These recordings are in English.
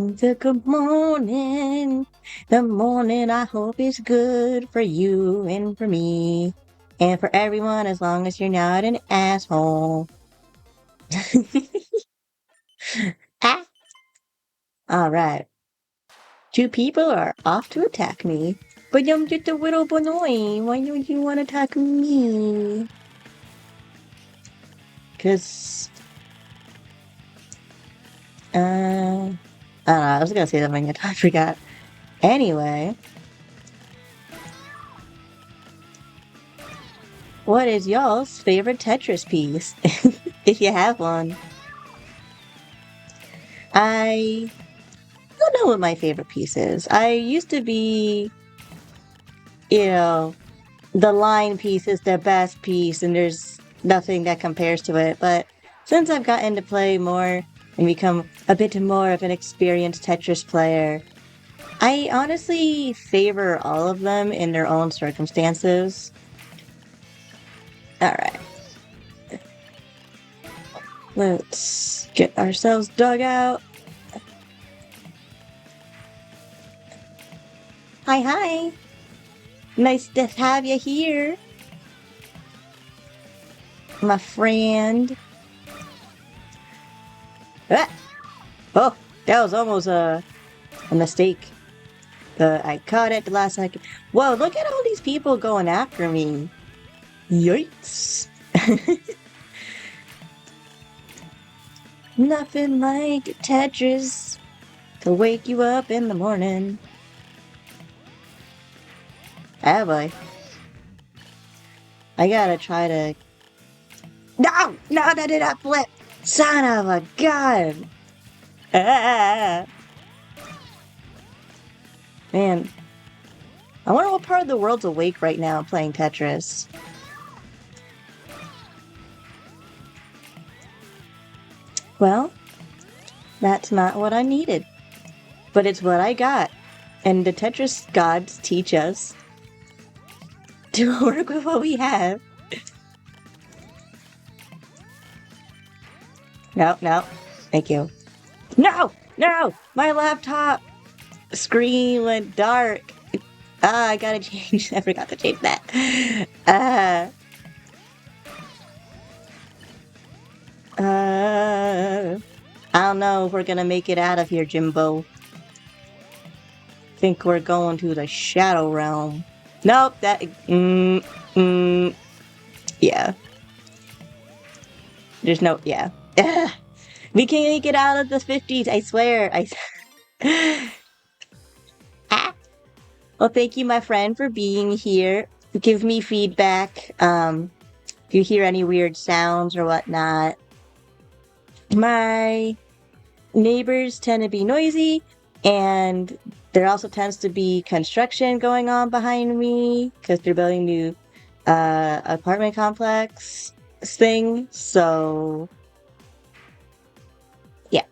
The good morning. The morning I hope is good for you and for me. And for everyone as long as you're not an asshole. Ah, all right. Two people are off to attack me. But I'm just a little boy. Why don't you want to attack me? Cause I don't know, I was gonna say something and I forgot. Anyway, what is y'all's favorite Tetris piece? If you have one. I don't know what my favorite piece is. I used to be, you know, the line piece is the best piece and there's nothing that compares to it. But since I've gotten to play more and become a bit more of an experienced Tetris player, I honestly favor all of them in their own circumstances. All right, let's get ourselves dug out. Hi, hi. Nice to have you here, my friend. Ah, oh, that was almost a mistake. I caught it at the last second. Whoa, look at all these people going after me. Yikes. Nothing like Tetris to wake you up in the morning. Ah, boy. I gotta try to. No! No, that did not flip! Son of a gun! Ah! Man, I wonder what part of the world's awake right now playing Tetris. Well, that's not what I needed. But it's what I got. And the Tetris gods teach us to work with what we have. No, no. Thank you. No! No! My laptop screen went dark. Ah, I gotta change. I forgot to change that. I don't know if we're gonna make it out of here, Jimbo. Think we're going to the Shadow Realm. Nope, that. Yeah. There's no. Yeah. We can make it out of the 50s, I swear. Ah. Well, thank you, my friend, for being here. Give me feedback. If you hear any weird sounds or whatnot. My neighbors tend to be noisy, and there also tends to be construction going on behind me because they're building new apartment complex thing. So, yeah.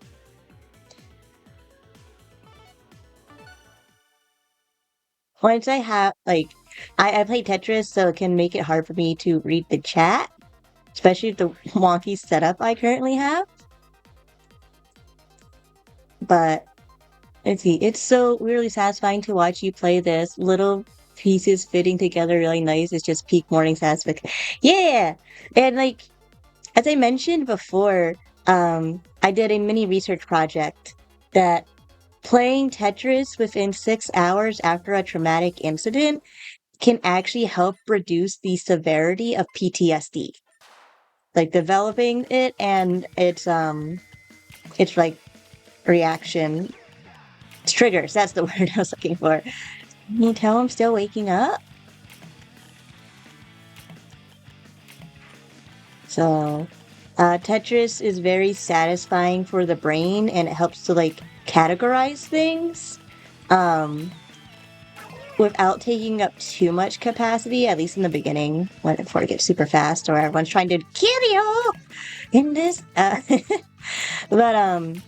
Once I have, like, I play Tetris, so it can make it hard for me to read the chat, especially the wonky setup I currently have. But let's see, it's so really satisfying to watch you play this. Little pieces fitting together really nice. It's just peak morning satisfaction. Yeah! And like, as I mentioned before, I did a mini research project that playing Tetris within 6 hours after a traumatic incident can actually help reduce the severity of PTSD. Like developing it and it's like reaction. It's triggers, that's the word I was looking for. Can you tell I'm still waking up? So, Tetris is very satisfying for the brain and it helps to like categorize things without taking up too much capacity, at least in the beginning, when before it gets super fast or everyone's trying to kill you in this. But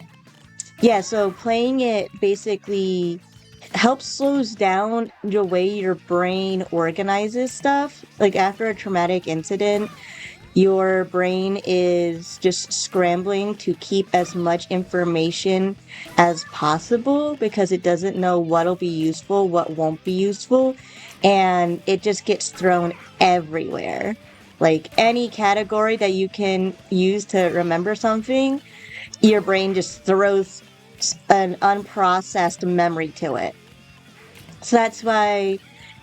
yeah, so playing it basically helps slows down the way your brain organizes stuff. Like after a traumatic incident, your brain is just scrambling to keep as much information as possible because it doesn't know what'll be useful, what won't be useful, and it just gets thrown everywhere. Like any category that you can use to remember something, your brain just throws an unprocessed memory to it. So that's why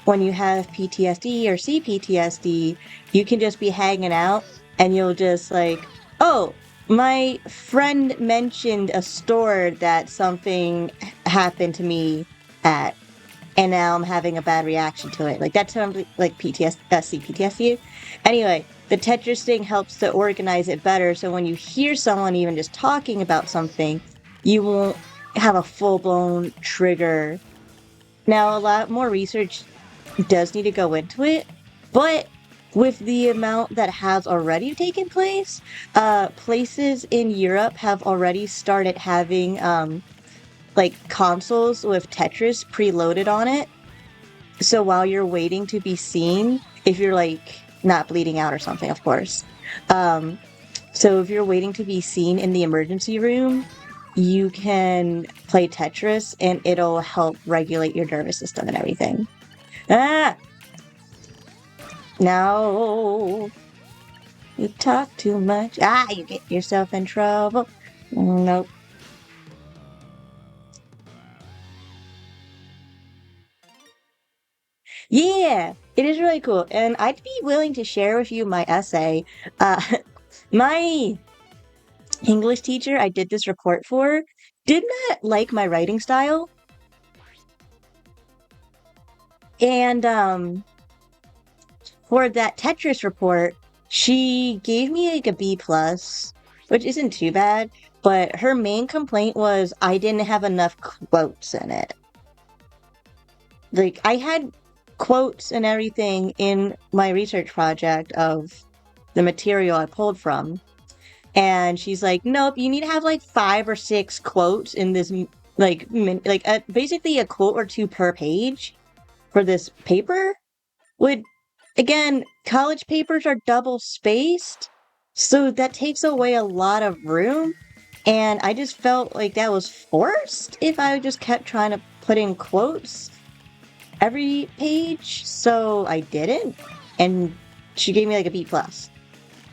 when you have PTSD or CPTSD, you can just be hanging out and you'll just like, oh, my friend mentioned a store that something happened to me at, and now I'm having a bad reaction to it. Like that sounds like CPTSD. Anyway, the Tetris thing helps to organize it better. So when you hear someone even just talking about something, you won't have a full blown trigger. Now, a lot more research does need to go into it, but with the amount that has already taken place, places in Europe have already started having like consoles with Tetris preloaded on it. So while you're waiting to be seen, if you're like not bleeding out or something, of course. Um, so if you're waiting to be seen in the emergency room, you can play Tetris and it'll help regulate your nervous system and everything. Ah, no, you talk too much. Ah, you get yourself in trouble. Nope. Yeah, it is really cool. And I'd be willing to share with you my essay. Uh, my English teacher I did this report for did not like my writing style. And for that Tetris report, she gave me like a B plus, which isn't too bad, but her main complaint was I didn't have enough quotes in it. Like I had quotes and everything in my research project of the material I pulled from. And she's like, "Nope, you need to have like 5 or 6 quotes in this basically a quote or two per page for this paper." Would again, college papers are double spaced, so that takes away a lot of room. And I just felt like that was forced if I just kept trying to put in quotes every page. So I didn't. And she gave me like a B plus,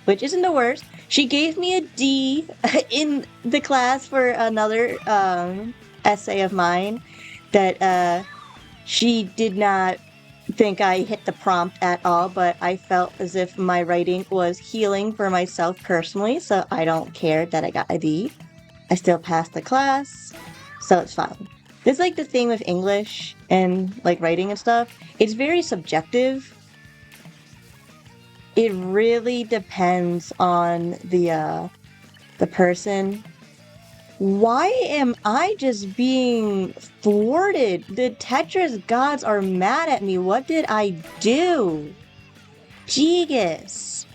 which isn't the worst. She gave me a D in the class for another essay of mine that she did not think I hit the prompt at all, but I felt as if my writing was healing for myself personally, so I don't care that I got a D. I still passed the class, so it's fine. It's like the thing with English and like writing and stuff. It's very subjective. It really depends on the person. Why am I just being thwarted? The Tetris gods are mad at me. What did I do? Jegus.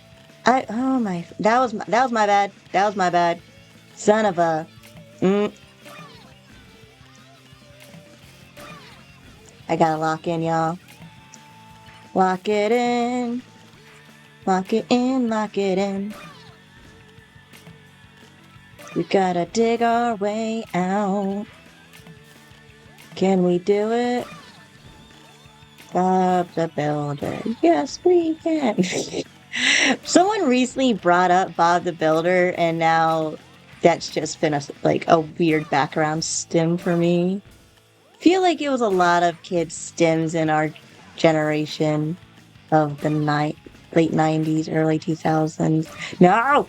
Oh my, that was my bad. That was my bad. Son of a. Mm, I gotta lock in, y'all. Lock it in. Lock it in. Lock it in. We gotta dig our way out. Can we do it? Bob the Builder. Yes, we can. Someone recently brought up Bob the Builder, and now that's just been a weird background stim for me. Feel like it was a lot of kids stims in our generation of the late 90s, early 2000s. No!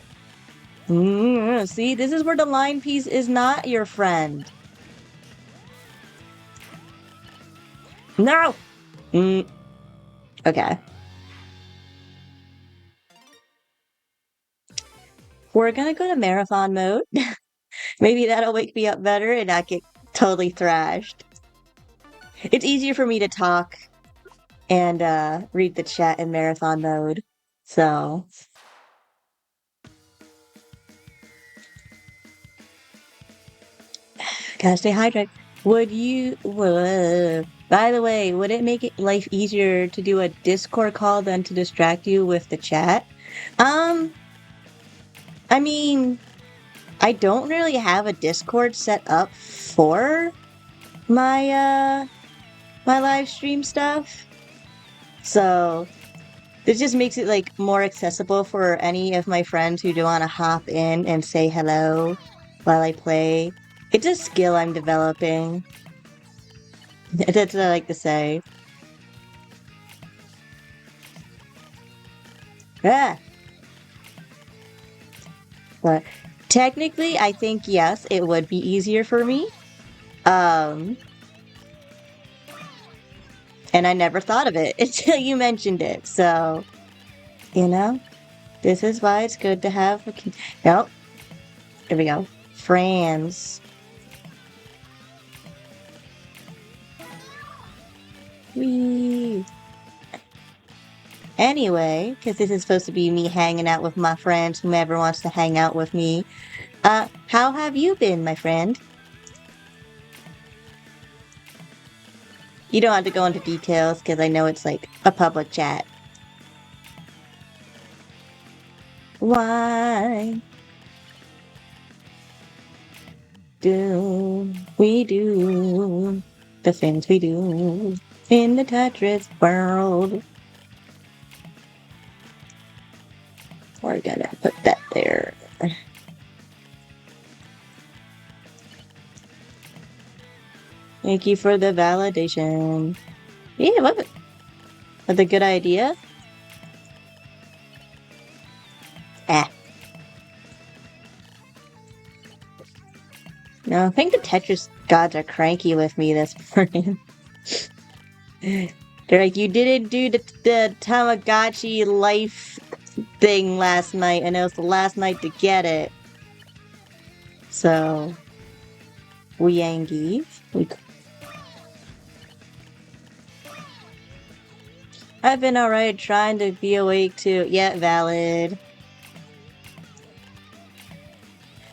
See, this is where the line piece is not your friend. No! Okay. We're gonna go to marathon mode. Maybe that'll wake me up better and not get totally thrashed. It's easier for me to talk and read the chat in marathon mode. So, gotta stay hydrated. By the way, would it make life easier to do a Discord call than to distract you with the chat? Um, I mean, I don't really have a Discord set up for my my live stream stuff. So this just makes it like more accessible for any of my friends who do want to hop in and say hello while I play. It's a skill I'm developing. That's what I like to say. Ah, but technically, I think yes, it would be easier for me. Um, and I never thought of it until you mentioned it. So, you know, this is why it's good to have a nope. Here we go. Friends. Whee. Anyway, because this is supposed to be me hanging out with my friends, whomever wants to hang out with me. How have you been, my friend? You don't have to go into details because I know it's like a public chat. Why do we do the things we do in the Tetris world? We're gonna put that there. Thank you for the validation. Yeah, what? That's a good idea. Ah, no, I think the Tetris gods are cranky with me this morning. They're like, you didn't do the Tamagotchi life thing last night, and it was the last night to get it. So, we Yangies. I've been alright trying to be awake too. Yeah, valid.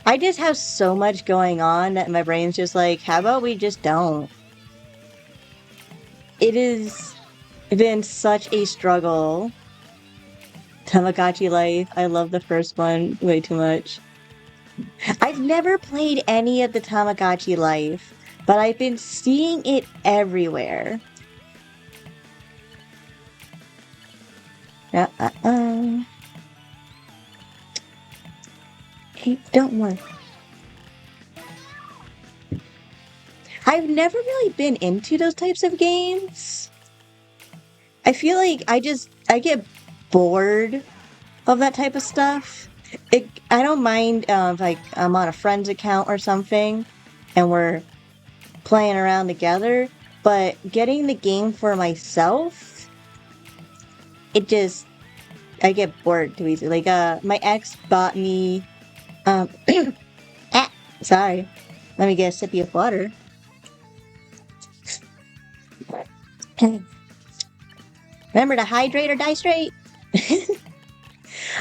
I just have so much going on that my brain's just like, how about we just don't? It has been such a struggle. Tamagotchi life. I love the first one way too much. I've never played any of the Tamagotchi life, but I've been seeing it everywhere. Hey, don't worry. I've never really been into those types of games. I feel like I get bored of that type of stuff. I don't mind if like I'm on a friend's account or something and we're playing around together, but getting the game for myself, it just I get bored too easy. Like my ex bought me ah, sorry. Let me get a sip of water. Remember to hydrate or die straight.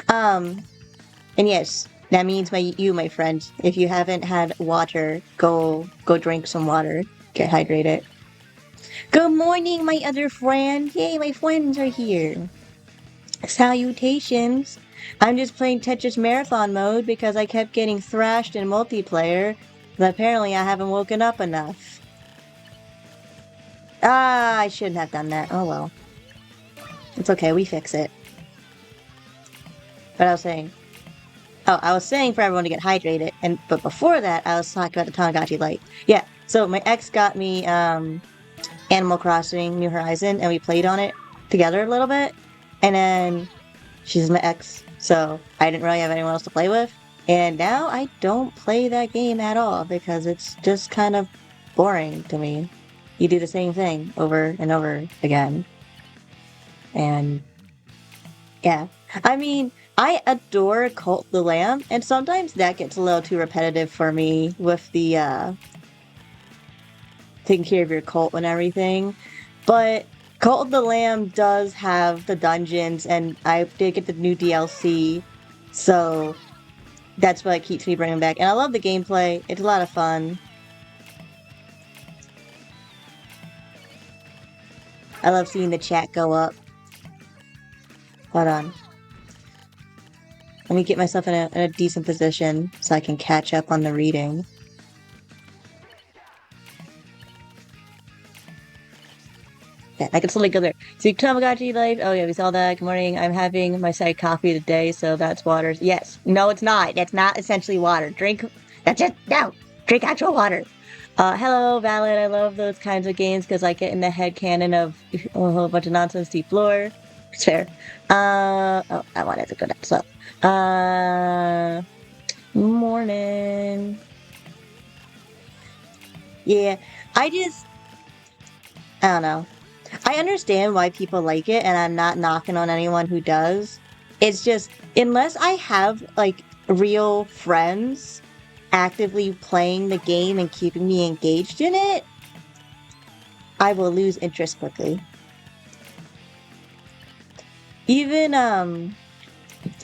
um And yes, that means my friend. If you haven't had water, go drink some water. Get hydrated. Good morning, my other friend. Yay, my friends are here. Salutations. I'm just playing Tetris Marathon mode because I kept getting thrashed in multiplayer. But apparently I haven't woken up enough. Ah, I shouldn't have done that. Oh well. It's okay, we fix it. But I was saying, oh, I was saying for everyone to get hydrated, but before that, I was talking about the Tamagotchi light. Yeah, so my ex got me Animal Crossing New Horizon, and we played on it together a little bit. And then she's my ex, so I didn't really have anyone else to play with. And now I don't play that game at all because it's just kind of boring to me. You do the same thing over and over again. And yeah. I mean, I adore Cult the Lamb, and sometimes that gets a little too repetitive for me with the taking care of your cult and everything. But Cult of the Lamb does have the dungeons, and I did get the new DLC, so that's what keeps me bringing back. And I love the gameplay; it's a lot of fun. I love seeing the chat go up. Hold on. Let me get myself in a decent position so I can catch up on the reading. Yeah, I can totally go there. So Tamagotchi life. Oh yeah, we saw that. Good morning. I'm having my second coffee today, so that's water. Yes. No, it's not. That's not essentially water. Drink. That's it. No. Drink actual water. Hello, Valid. I love those kinds of games because I get in the head canon of a whole bunch of nonsense deep lore. It's fair. Oh, I wanted to go down. So, morning. Yeah, I don't know. I understand why people like it, and I'm not knocking on anyone who does. It's just, unless I have like real friends actively playing the game and keeping me engaged in it, I will lose interest quickly. Even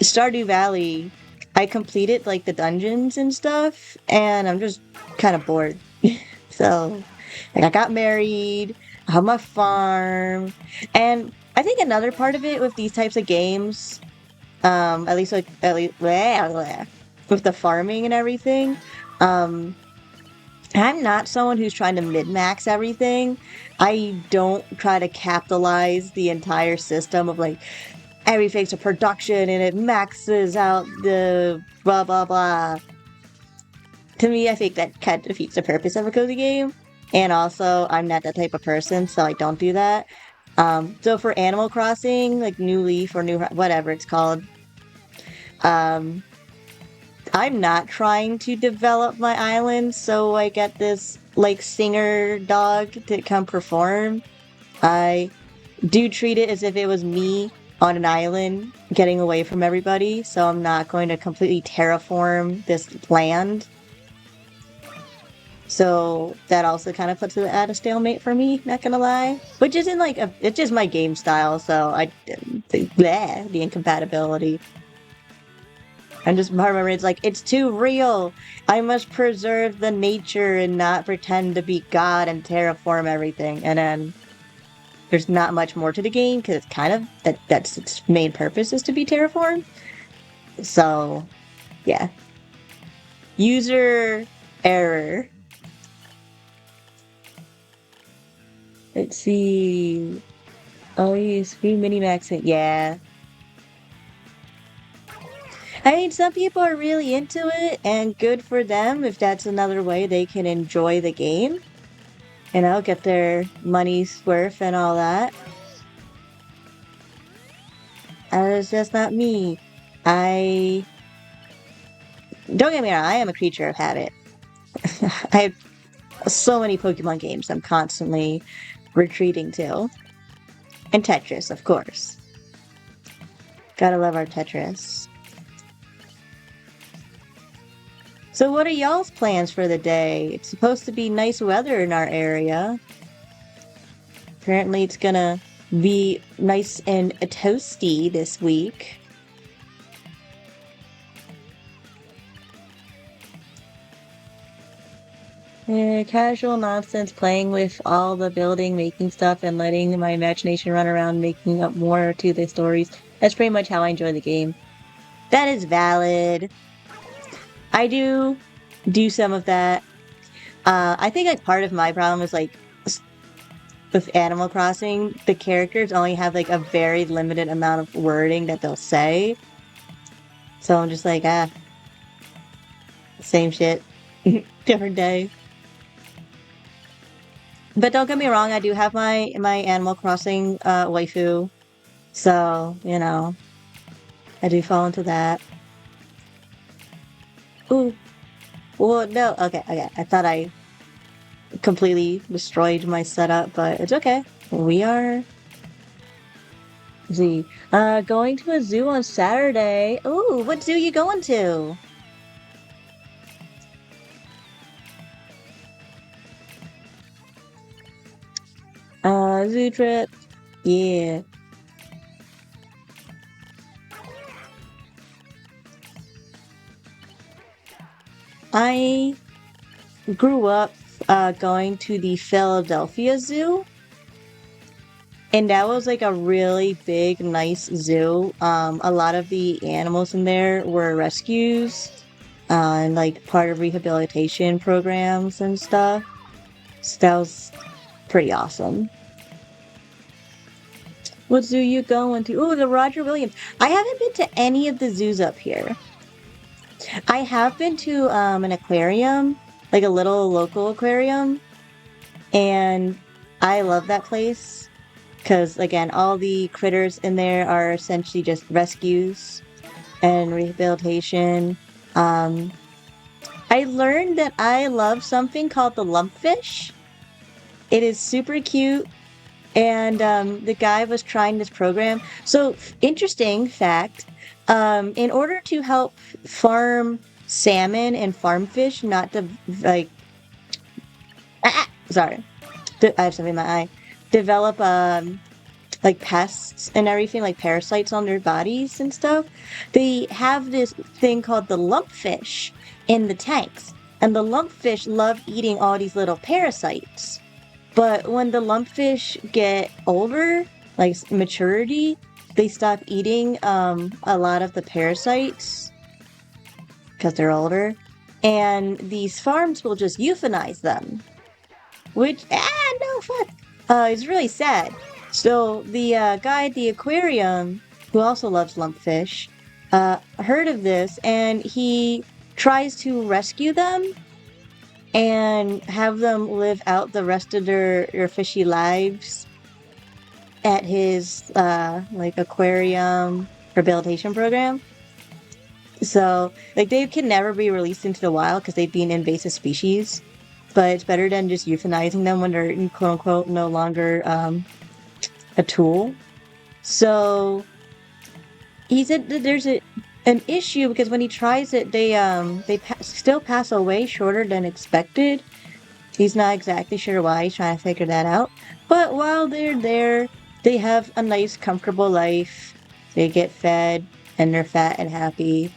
Stardew Valley, I completed like the dungeons and stuff, and I'm just kind of bored. So, like, I got married, I have my farm, and I think another part of it with these types of games, at least blah, blah, with the farming and everything, um, I'm not someone who's trying to min-max everything. I don't try to capitalize the entire system of like everything's a production and it maxes out the blah blah blah. To me, I think that kind of defeats the purpose of a cozy game. And also, I'm not that type of person, so I don't do that. So for Animal Crossing, like New Leaf or whatever it's called, um, I'm not trying to develop my island so I get this like singer dog to come perform. I do treat it as if it was me on an island getting away from everybody, so I'm not going to completely terraform this land. So that also kind of puts it at a stalemate for me, not gonna lie. Which isn't like it's just my game style, so the incompatibility. I'm just remember it's like it's too real. I must preserve the nature and not pretend to be God and terraform everything. And then there's not much more to the game because it's kind of that's its main purpose is to be terraformed. So yeah. User error. Let's see. Oh, yes, free mini maxing. Yeah. I mean, some people are really into it, and good for them if that's another way they can enjoy the game. Get their money's worth and all that. It's just not me. I don't get me wrong, I am a creature of habit. I have so many Pokemon games I'm constantly retreating to. And Tetris, of course. Gotta love our Tetris. So what are y'all's plans for the day? It's supposed to be nice weather in our area. Apparently it's gonna be nice and toasty this week. Casual nonsense, playing with all the building, making stuff, and letting my imagination run around, making up more to the stories. That's pretty much how I enjoy the game. That is valid. I do some of that. I think like part of my problem is like with Animal Crossing, the characters only have like a very limited amount of wording that they'll say. So I'm just like, same shit, different day. But don't get me wrong, I do have my Animal Crossing waifu. So, I do fall into that. Ooh. Well, no, okay. I thought I completely destroyed my setup, but it's okay. We are Z. Going to a zoo on Saturday. Ooh, what zoo you going to? Zoo trip. Yeah. I grew up going to the Philadelphia Zoo. And that was like a really big, nice zoo. A lot of the animals in there were rescues, and like part of rehabilitation programs and stuff. So that was pretty awesome. What zoo you going to? Oh, the Roger Williams. I haven't been to any of the zoos up here. I have been to an aquarium, like a little local aquarium, and I love that place because again, all the critters in there are essentially just rescues and rehabilitation. Um, I learned that I love something called the lumpfish. It is super cute. And the guy was trying this program. So, interesting fact, in order to help farm salmon and farm fish, not to like, sorry, I have something in my eye, develop like pests and everything, like parasites on their bodies and stuff, they have this thing called the lumpfish in the tanks. And the lumpfish love eating all these little parasites. But when the lumpfish get older, like maturity, they stop eating a lot of the parasites because they're older. And these farms will just euthanize them. Which, no, fuck. It's really sad. So the guy at the aquarium, who also loves lumpfish, heard of this and he tries to rescue them and have them live out the rest of their fishy lives at his like aquarium rehabilitation program. So like they can never be released into the wild because they'd be an invasive species. But it's better than just euthanizing them when they're quote unquote no longer a tool. So he said that there's an issue because when he tries it, they still pass away shorter than expected. He's not exactly sure why. He's trying to figure that out. But while they're there, they have a nice, comfortable life. They get fed, and they're fat and happy.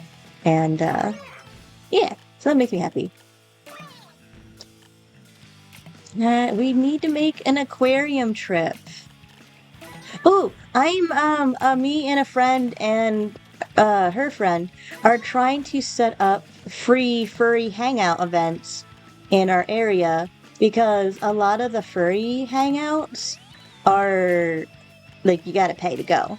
And yeah, so that makes me happy. We need to make an aquarium trip. Oh, I'm me and a friend and her friend are trying to set up free furry hangout events in our area because a lot of the furry hangouts are like you gotta pay to go,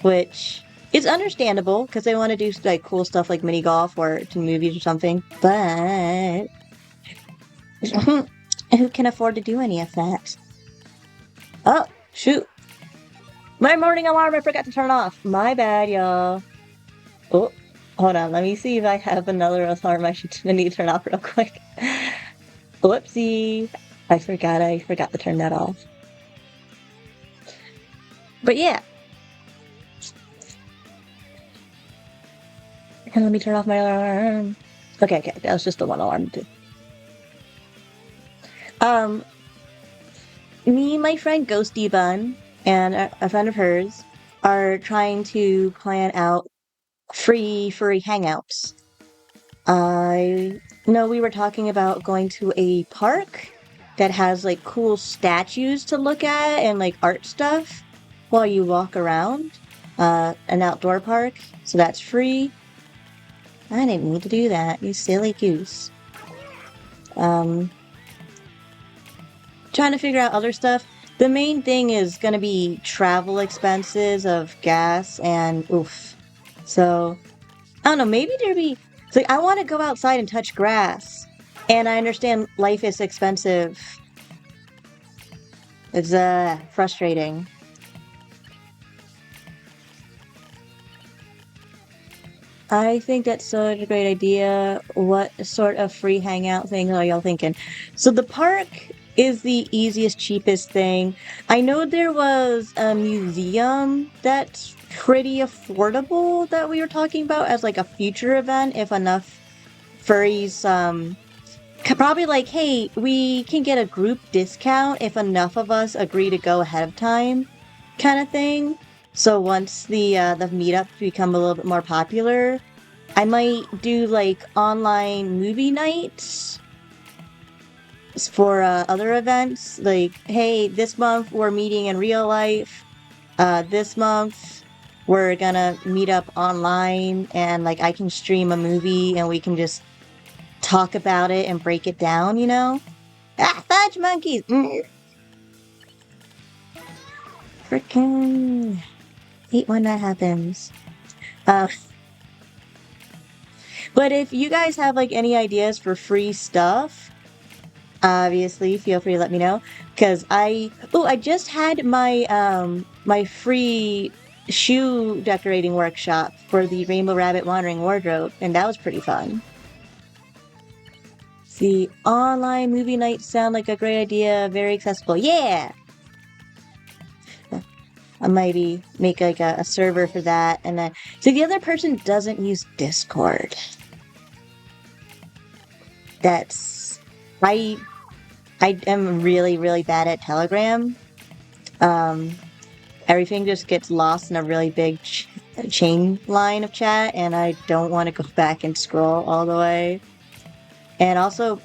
which is understandable because they want to do like cool stuff like mini golf or to movies or something, but who can afford to do any of that? Oh, shoot. My morning alarm, I forgot to turn off. My bad, y'all. Oh, hold on. Let me see if I have another alarm I need to turn off real quick. Whoopsie. I forgot to turn that off. But yeah. And let me turn off my alarm. Okay, that was just the one alarm too. Me and my friend Ghosty Bun and a friend of hers are trying to plan out free furry hangouts. I know we were talking about going to a park that has like cool statues to look at and like art stuff while you walk around. An outdoor park, so that's free. I didn't need to do that, you silly goose. Um, Trying to figure out other stuff. The main thing is gonna be travel expenses of gas and oof. So I don't know, maybe there'd be it's like I want to go outside and touch grass. And I understand life is expensive. It's frustrating. I think that's such a great idea. What sort of free hangout thing are y'all thinking? So the park is the easiest, cheapest thing. I know there was a museum that's pretty affordable that we were talking about as like a future event if enough furries probably like, hey, we can get a group discount if enough of us agree to go ahead of time, kind of thing. So once the meetups become a little bit more popular, I might do like online movie nights for other events. Like, hey, this month we're meeting in real life. This month we're gonna meet up online, and like I can stream a movie and we can just talk about it and break it down, you know? Ah, fudge monkeys! Freaking hate when that happens. Uh, but if you guys have like any ideas for free stuff, obviously feel free to let me know. Cause I just had my free shoe decorating workshop for the Rainbow Rabbit Wandering Wardrobe, and that was pretty fun. The online movie night sound like a great idea, very accessible. Yeah! I maybe make like a server for that, and then so the other person doesn't use Discord. That's I I am really, really bad at Telegram. Um, Everything just gets lost in a really big chain line of chat, and I don't want to go back and scroll all the way. And also,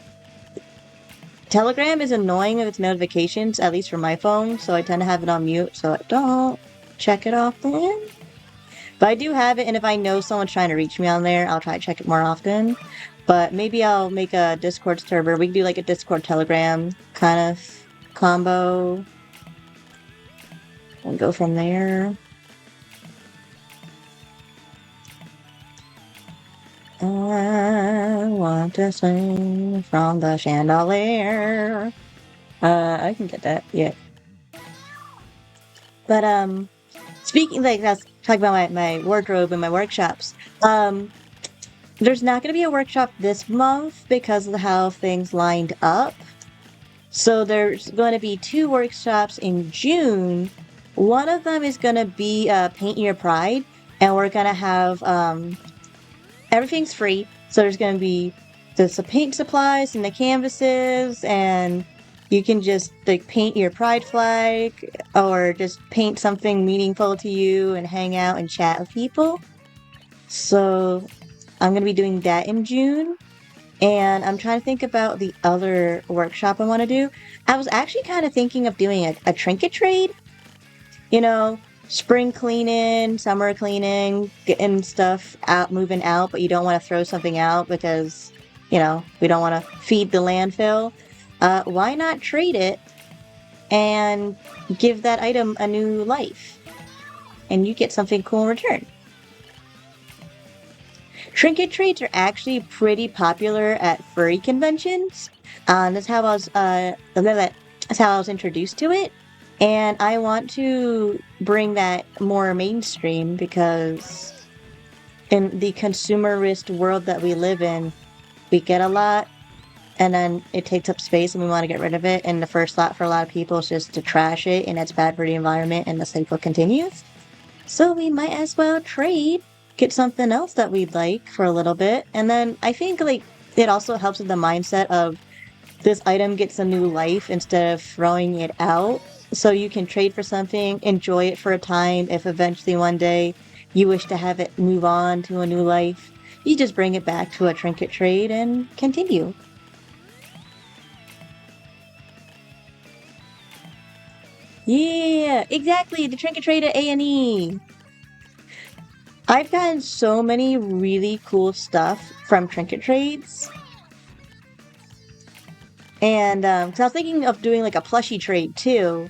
Telegram is annoying with its notifications, at least for my phone, so I tend to have it on mute, so I don't check it often. But I do have it, and if I know someone's trying to reach me on there, I'll try to check it more often. But maybe I'll make a Discord server. We can do like a Discord Telegram kind of combo and go from there. I want to sing from the chandelier. I can get that, yeah. But speaking like that's talking about my wardrobe and my workshops. There's not going to be a workshop this month because of how things lined up. So there's going to be 2 workshops in June. One of them is going to be Paint Your Pride, and we're going to have everything's free. So there's going to be the paint supplies and the canvases, and you can just like paint your pride flag or just paint something meaningful to you and hang out and chat with people. So I'm going to be doing that in June. And I'm trying to think about the other workshop I want to do. I was actually kind of thinking of doing a trinket trade. You know, spring cleaning, summer cleaning, getting stuff out, moving out, but you don't want to throw something out because, you know, we don't want to feed the landfill. Why not trade it and give that item a new life? And you get something cool in return. Trinket trades are actually pretty popular at furry conventions. That's how that's how I was introduced to it. And I want to bring that more mainstream because in the consumerist world that we live in, we get a lot and then it takes up space and we want to get rid of it. And the first thought for a lot of people is just to trash it, and it's bad for the environment, and the cycle continues. So we might as well trade, get something else that we'd like for a little bit. And then I think like it also helps with the mindset of this item gets a new life instead of throwing it out. So you can trade for something, enjoy it for a time. If eventually one day you wish to have it move on to a new life, you just bring it back to a trinket trade and continue. Yeah, exactly. The trinket trade at A&E. I've gotten so many really cool stuff from trinket trades. And cause I was thinking of doing like a plushie trade too.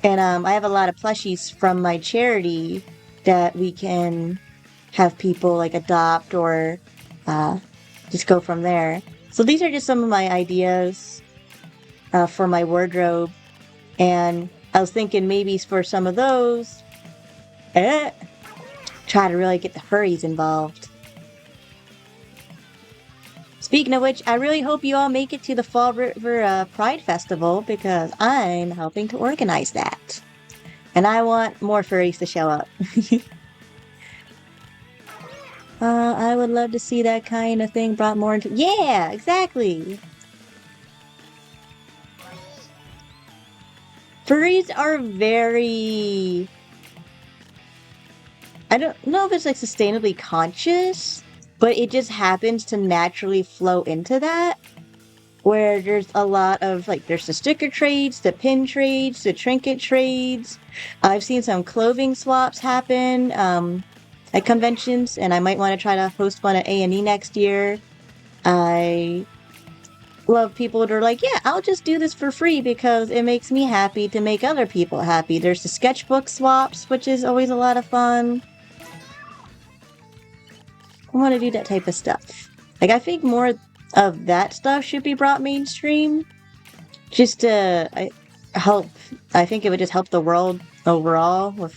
And I have a lot of plushies from my charity that we can have people like adopt or uh, just go from there. So these are just some of my ideas for my wardrobe. And I was thinking maybe for some of those, try to really get the furries involved. Speaking of which, I really hope you all make it to the Fall River Pride Festival because I'm helping to organize that. And I want more furries to show up. I would love to see that kind of thing brought more into... Yeah, exactly! Furries are very... I don't know if it's like sustainably conscious, but it just happens to naturally flow into that. where there's a lot of like there's the sticker trades, the pin trades, the trinket trades. I've seen some clothing swaps happen at conventions, and I might want to try to host one at A&E next year. I love people that are like, yeah, I'll just do this for free because it makes me happy to make other people happy. There's the sketchbook swaps, which is always a lot of fun. I want to do that type of stuff. Like, I think more of that stuff should be brought mainstream just to help. I think it would just help the world overall with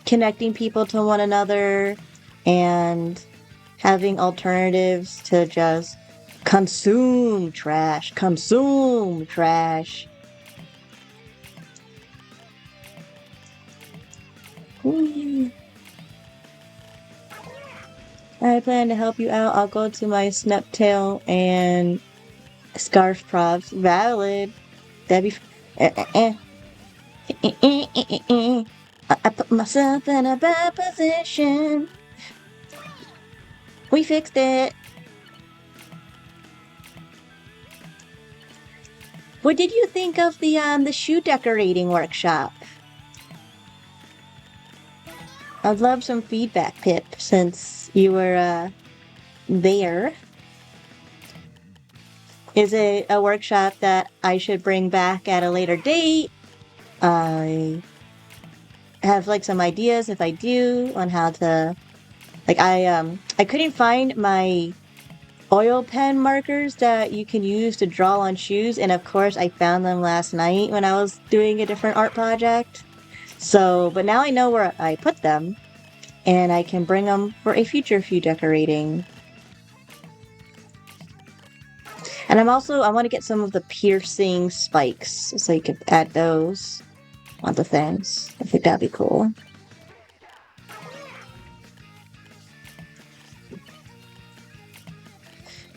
connecting people to one another and having alternatives to just consume trash, consume trash. Ooh. I plan to help you out. I'll go to my Snaptail and Scarf props. Valid. That'd be. I put myself in a bad position. We fixed it. What did you think of the shoe decorating workshop? I'd love some feedback, Pip, since you were there. Is it a workshop that I should bring back at a later date? I have like some ideas if I do on how to like I couldn't find my oil pen markers that you can use to draw on shoes, and of course I found them last night when I was doing a different art project. So, but now I know where I put them, and I can bring them for a future shoe decorating. And I want to get some of the piercing spikes so you could add those on the things. I think that'd be cool.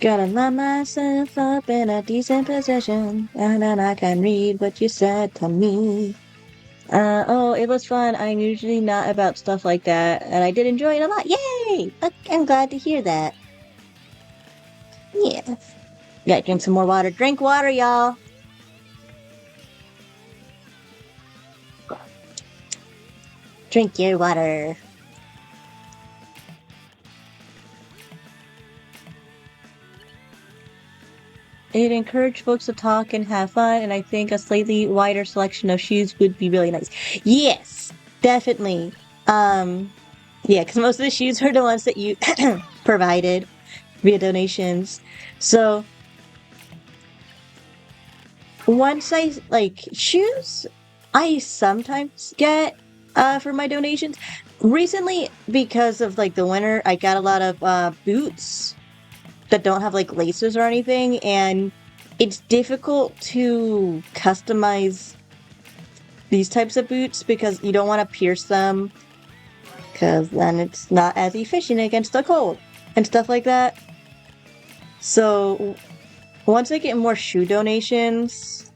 Gotta line myself up in a decent position, and then I can read what you said to me. Oh, it was fun. I'm usually not about stuff like that, and I did enjoy it a lot. Yay! I'm glad to hear that. Yeah. Gotta drink some more water. Drink water, y'all. Drink your water. It encouraged folks to talk and have fun, and I think a slightly wider selection of shoes would be really nice. Yes, definitely. Yeah, because most of the shoes are the ones that you provided via donations. So once I like shoes, I sometimes get for my donations. Recently, because of like the winter, I got a lot of boots that don't have like laces or anything, and it's difficult to customize these types of boots because you don't want to pierce them because then it's not as efficient against the cold and stuff like that. So once I get more shoe donations,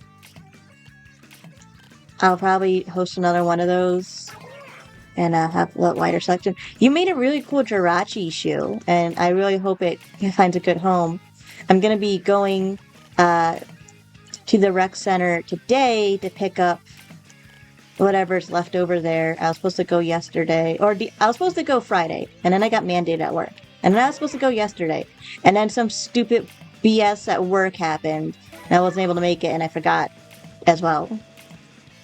I'll probably host another one of those and have a wider selection. You made a really cool Jirachi shoe, and I really hope it finds a good home. I'm going to be going to the rec center today to pick up whatever's left over there. I was supposed to go yesterday, I was supposed to go Friday, and then I got mandated at work. And then I was supposed to go yesterday, and then some stupid BS at work happened, and I wasn't able to make it, and I forgot as well.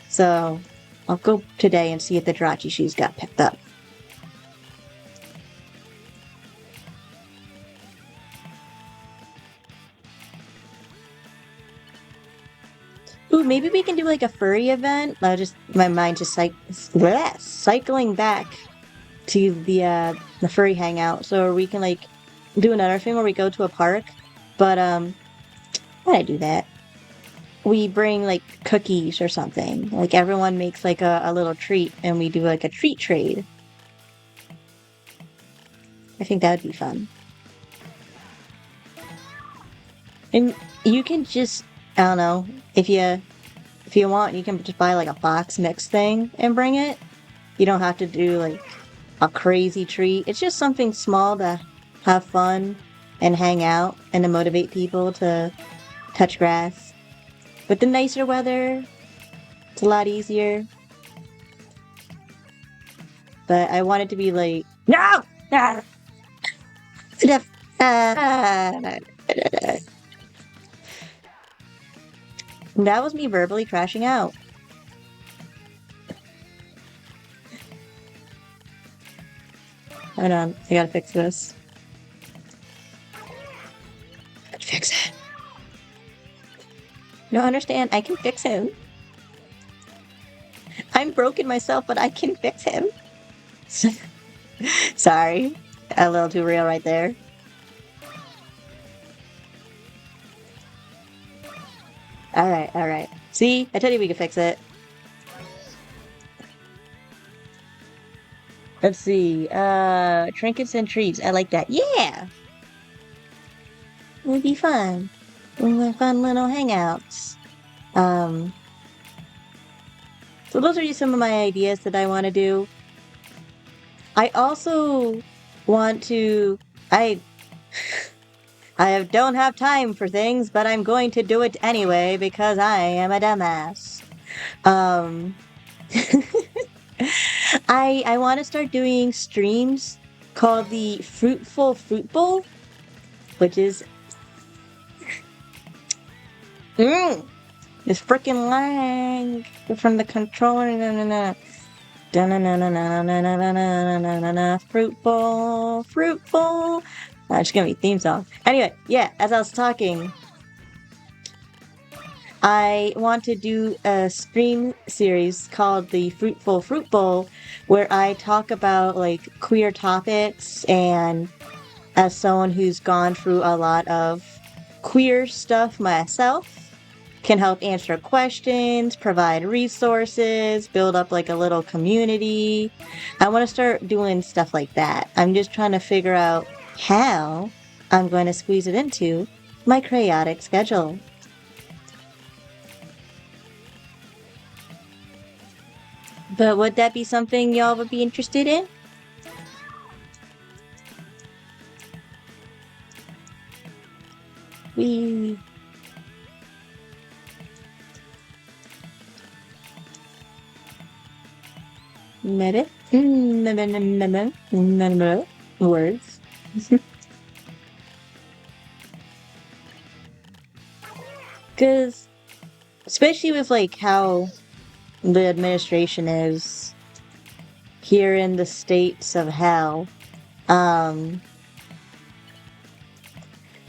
So I'll go today and see if the Jirachi shoes got picked up. Ooh, maybe we can do like a furry event. My mind just cycling back to the furry hangout, so we can like do another thing where we go to a park. But how do I do that? We bring like cookies or something. Like everyone makes like a little treat, and we do like a treat trade. I think that would be fun. And you can just, I don't know, if you want, you can just buy like a box mix thing and bring it. You don't have to do like a crazy treat. It's just something small to have fun. and hang out and to motivate people to touch grass. With the nicer weather, it's a lot easier. But I want it to be like, no! Ah! That was me verbally crashing out. Hold on, I gotta fix this. Fix it. You don't understand, I can fix him. I'm broken myself, but I can fix him. Sorry, a little too real right there. Alright. See, I told you we could fix it. Let's see, trinkets and treats. I like that. Yeah! It would be fun. Fun little hangouts. So those are just some of my ideas that I want to do. I also want to, I don't have time for things, but I'm going to do it anyway because I am a dumbass. I want to start doing streams called the Fruitful Fruit Bowl, which is this freaking lag from the controller. Fruit bowl. It's gonna be theme song. Anyway, yeah, as I was talking, I want to do a stream series called the Fruitful Fruit Bowl, where I talk about like queer topics, and as someone who's gone through a lot of queer stuff myself, can help answer questions, provide resources, build up like a little community. I want to start doing stuff like that. I'm just trying to figure out how I'm going to squeeze it into my chaotic schedule. But would that be something y'all would be interested in? We maybe words. Because especially with like how the administration is here in the states of hell, I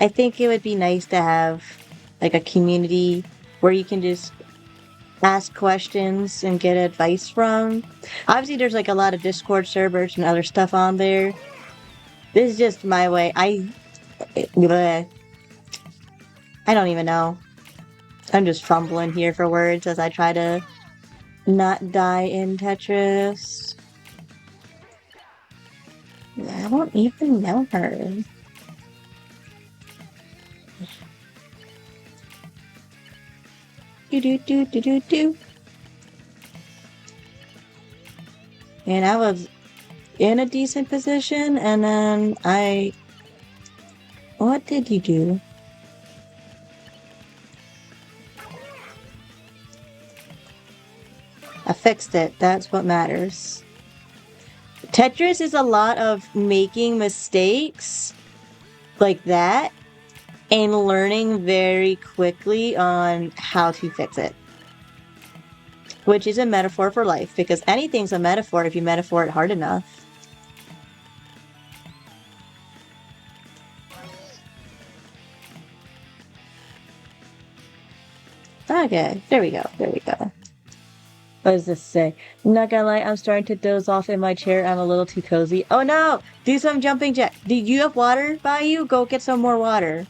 think it would be nice to have like a community where you can just ask questions and get advice from. Obviously, there's like a lot of Discord servers and other stuff on there. This is just my way. Bleh. I don't even know. I'm just fumbling here for words as I try to not die in Tetris. I don't even know her. Do. And I was in a decent position, and then what did you do? I fixed it. That's what matters. Tetris is a lot of making mistakes like that and learning very quickly on how to fix it. Which is a metaphor for life, because anything's a metaphor if you metaphor it hard enough. Okay, there we go. What does this say? I'm not gonna lie, I'm starting to doze off in my chair. I'm a little too cozy. Oh no! Do some jumping jack. Do you have water by you? Go get some more water.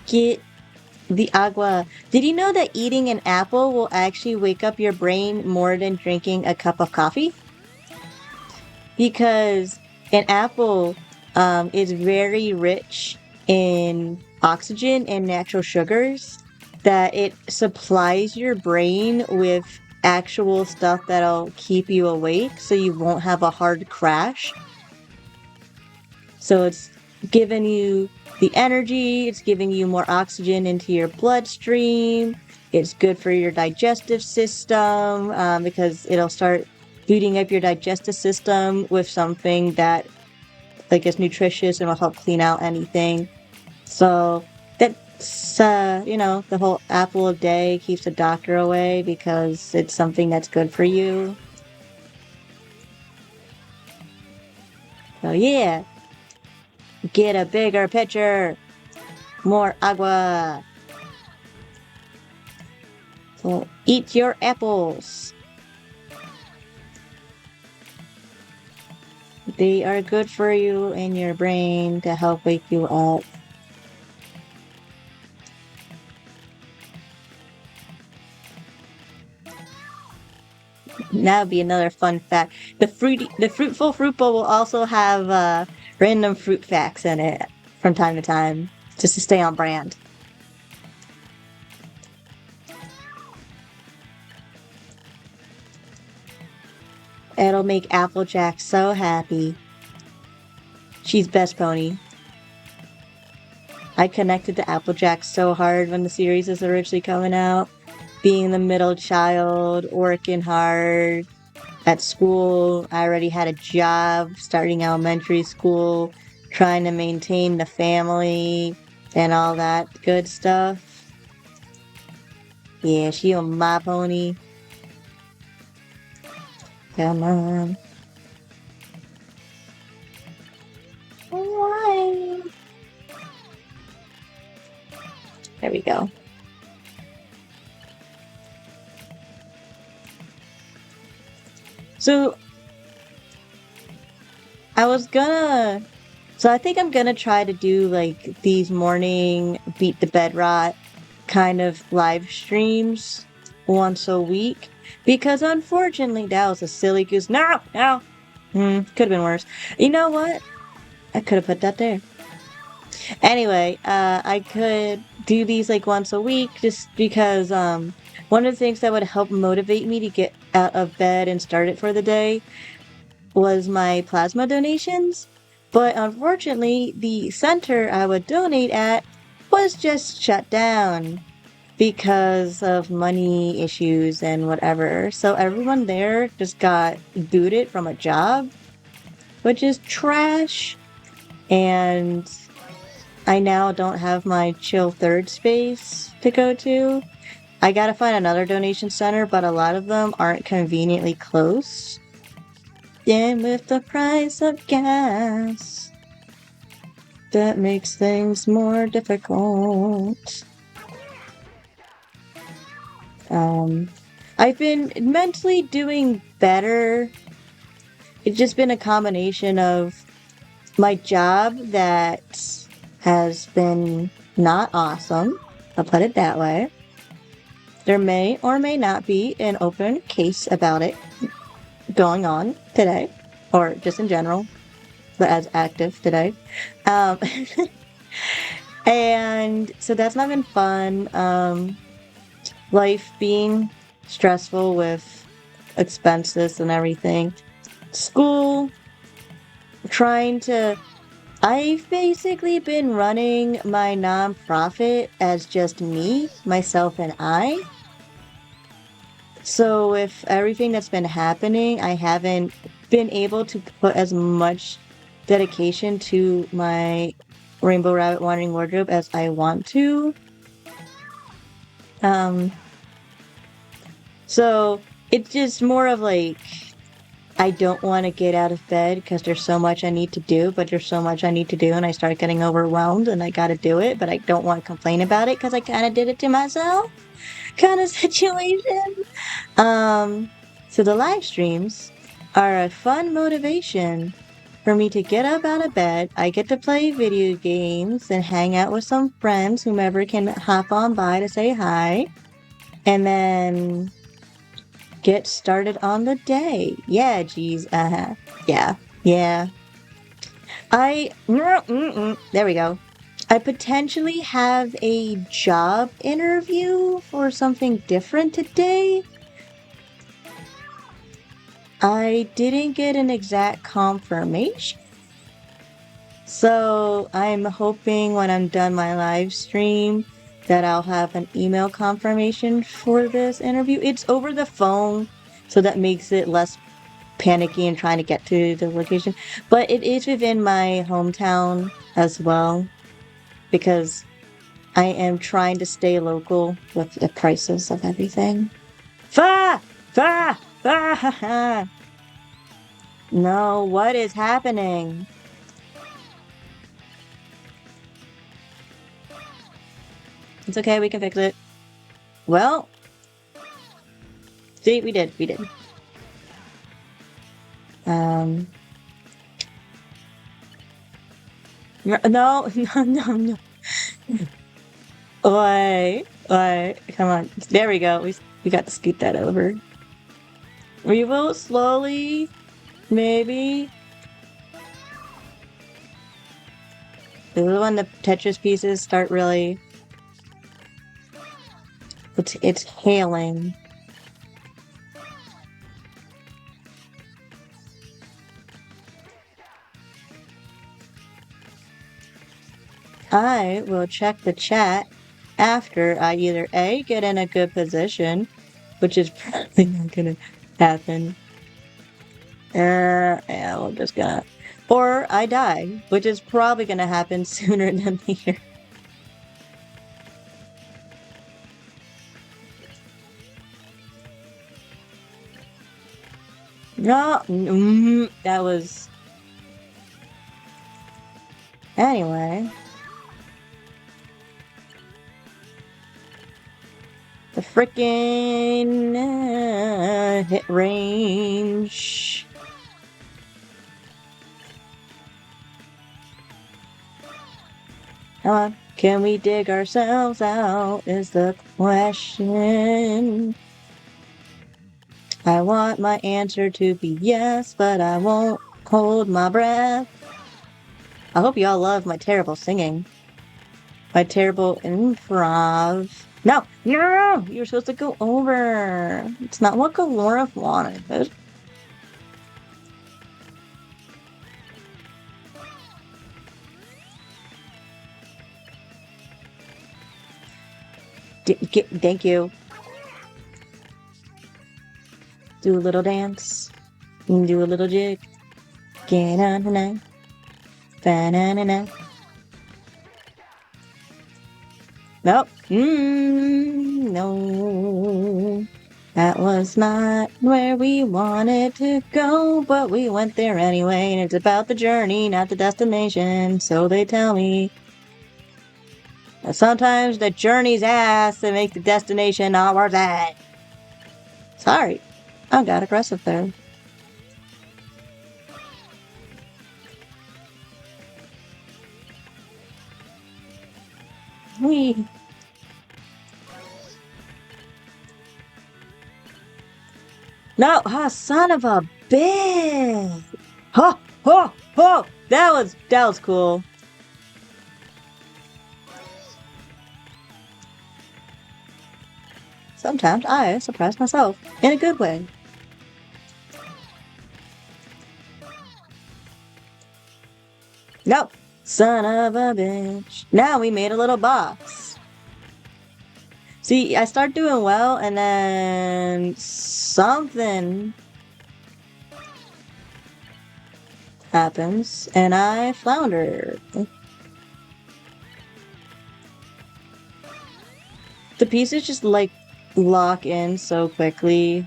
Get the agua. Did you know that eating an apple will actually wake up your brain more than drinking a cup of coffee? Because an apple is very rich in oxygen and natural sugars, that it supplies your brain with actual stuff that'll keep you awake so you won't have a hard crash. So it's giving you the energy, it's giving you more oxygen into your bloodstream. It's good for your digestive system because it'll start booting up your digestive system with something that like is nutritious and will help clean out anything. So that's the whole apple a day keeps the doctor away because it's something that's good for you. So yeah, get a bigger pitcher, more agua. So eat your apples. They are good for you and your brain to help wake you up. That would be another fun fact. The fruitful fruit bowl will also have random fruit facts in it from time to time, just to stay on brand. It'll make Applejack so happy. She's best pony. I connected to Applejack so hard when the series was originally coming out. Being the middle child, working hard at school. I already had a job starting elementary school, trying to maintain the family and all that good stuff. Yeah, she on my pony. Come on. Why? There we go. So I think I'm gonna try to do like these morning beat the bed rot kind of live streams once a week because unfortunately that was a silly goose. No, no. Could have been worse. You know what? I could have put that there. Anyway, I could do these like once a week just because one of the things that would help motivate me to get out of bed and start it for the day was my plasma donations. But unfortunately, the center I would donate at was just shut down because of money issues and whatever. So everyone there just got booted from a job, which is trash. And I now don't have my chill third space to go to. I gotta find another donation center, but a lot of them aren't conveniently close. And with the price of gas, that makes things more difficult. I've been mentally doing better. It's just been a combination of my job that has been not awesome. I'll put it that way. There may or may not be an open case about it going on today, or just in general, but as active today. Um, and so that's not been fun. Life being stressful with expenses and everything. School, I've basically been running my nonprofit as just me, myself, and I. So with everything that's been happening, I haven't been able to put as much dedication to my Rainbow Rabbit Wandering Wardrobe as I want to. Um, so it's just more of like I don't want to get out of bed because there's so much I need to do, but there's so much I need to do, and I start getting overwhelmed and I got to do it, but I don't want to complain about it because I kind of did it to myself kind of situation. So the live streams are a fun motivation for me to get up out of bed. I get to play video games and hang out with some friends, whomever can hop on by to say hi, and then get started on the day. Yeah, geez. Yeah. Yeah. There we go. I potentially have a job interview for something different today. I didn't get an exact confirmation, So I'm hoping when I'm done my live stream that I'll have an email confirmation for this interview. It's over the phone, so that makes it less panicky and trying to get to the location. But it is within my hometown as well because I am trying to stay local with the prices of everything. Fa! Fa! Fa! No, what is happening? It's okay, we can fix it. Well, see, we did. Um, no, no. Why? Come on. There we go. We got to scoot that over. We will slowly, maybe. This is when the Tetris pieces start really. It's hailing. I will check the chat after I either A, get in a good position, which is probably not gonna happen. Yeah, we're just gonna. Or I die, which is probably gonna happen sooner than later. No, that was. Anyway. The frickin' hit range. Come on, can we dig ourselves out? Is the question. I want my answer to be yes, but I won't hold my breath. I hope y'all love my terrible singing. My terrible improv. No! You're supposed to go over. It's not what Galora wanted. Thank you. Do a little dance. Do a little jig. Get on tonight. Ba-na-na-na. Nope. No. That was not where we wanted to go, but we went there anyway, and it's about the journey, not the destination, so they tell me. Sometimes the journey's ass to make the destination not worth it. Sorry. I got aggressive there. Wee. No, son of a bitch. That was cool. Sometimes I surprise myself in a good way. Nope. Son of a bitch. Now we made a little box. See, I start doing well, and then something happens, and I flounder. The pieces just, like, lock in so quickly.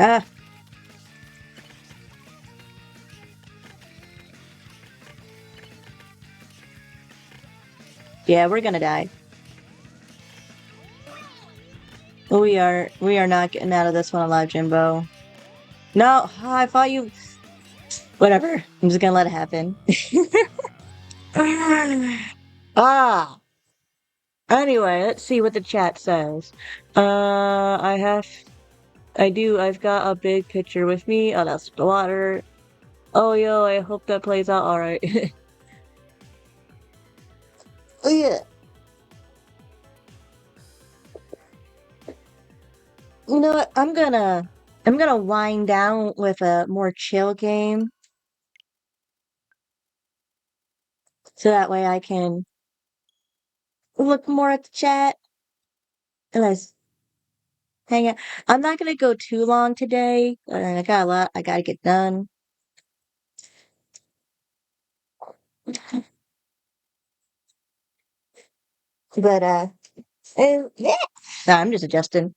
Ah. Yeah, we're gonna die. We are not getting out of this one alive, Jimbo. No, I thought you... Whatever. I'm just gonna let it happen. Ah! Anyway, let's see what the chat says. I've got a big picture with me. Oh, that's the water. Oh, yo, I hope that plays out alright. Oh yeah. You know what? I'm gonna wind down with a more chill game so that way I can look more at the chat and let's hang out. I'm not gonna go too long today. I got a lot I gotta get done. But yeah. No, I'm just adjusting.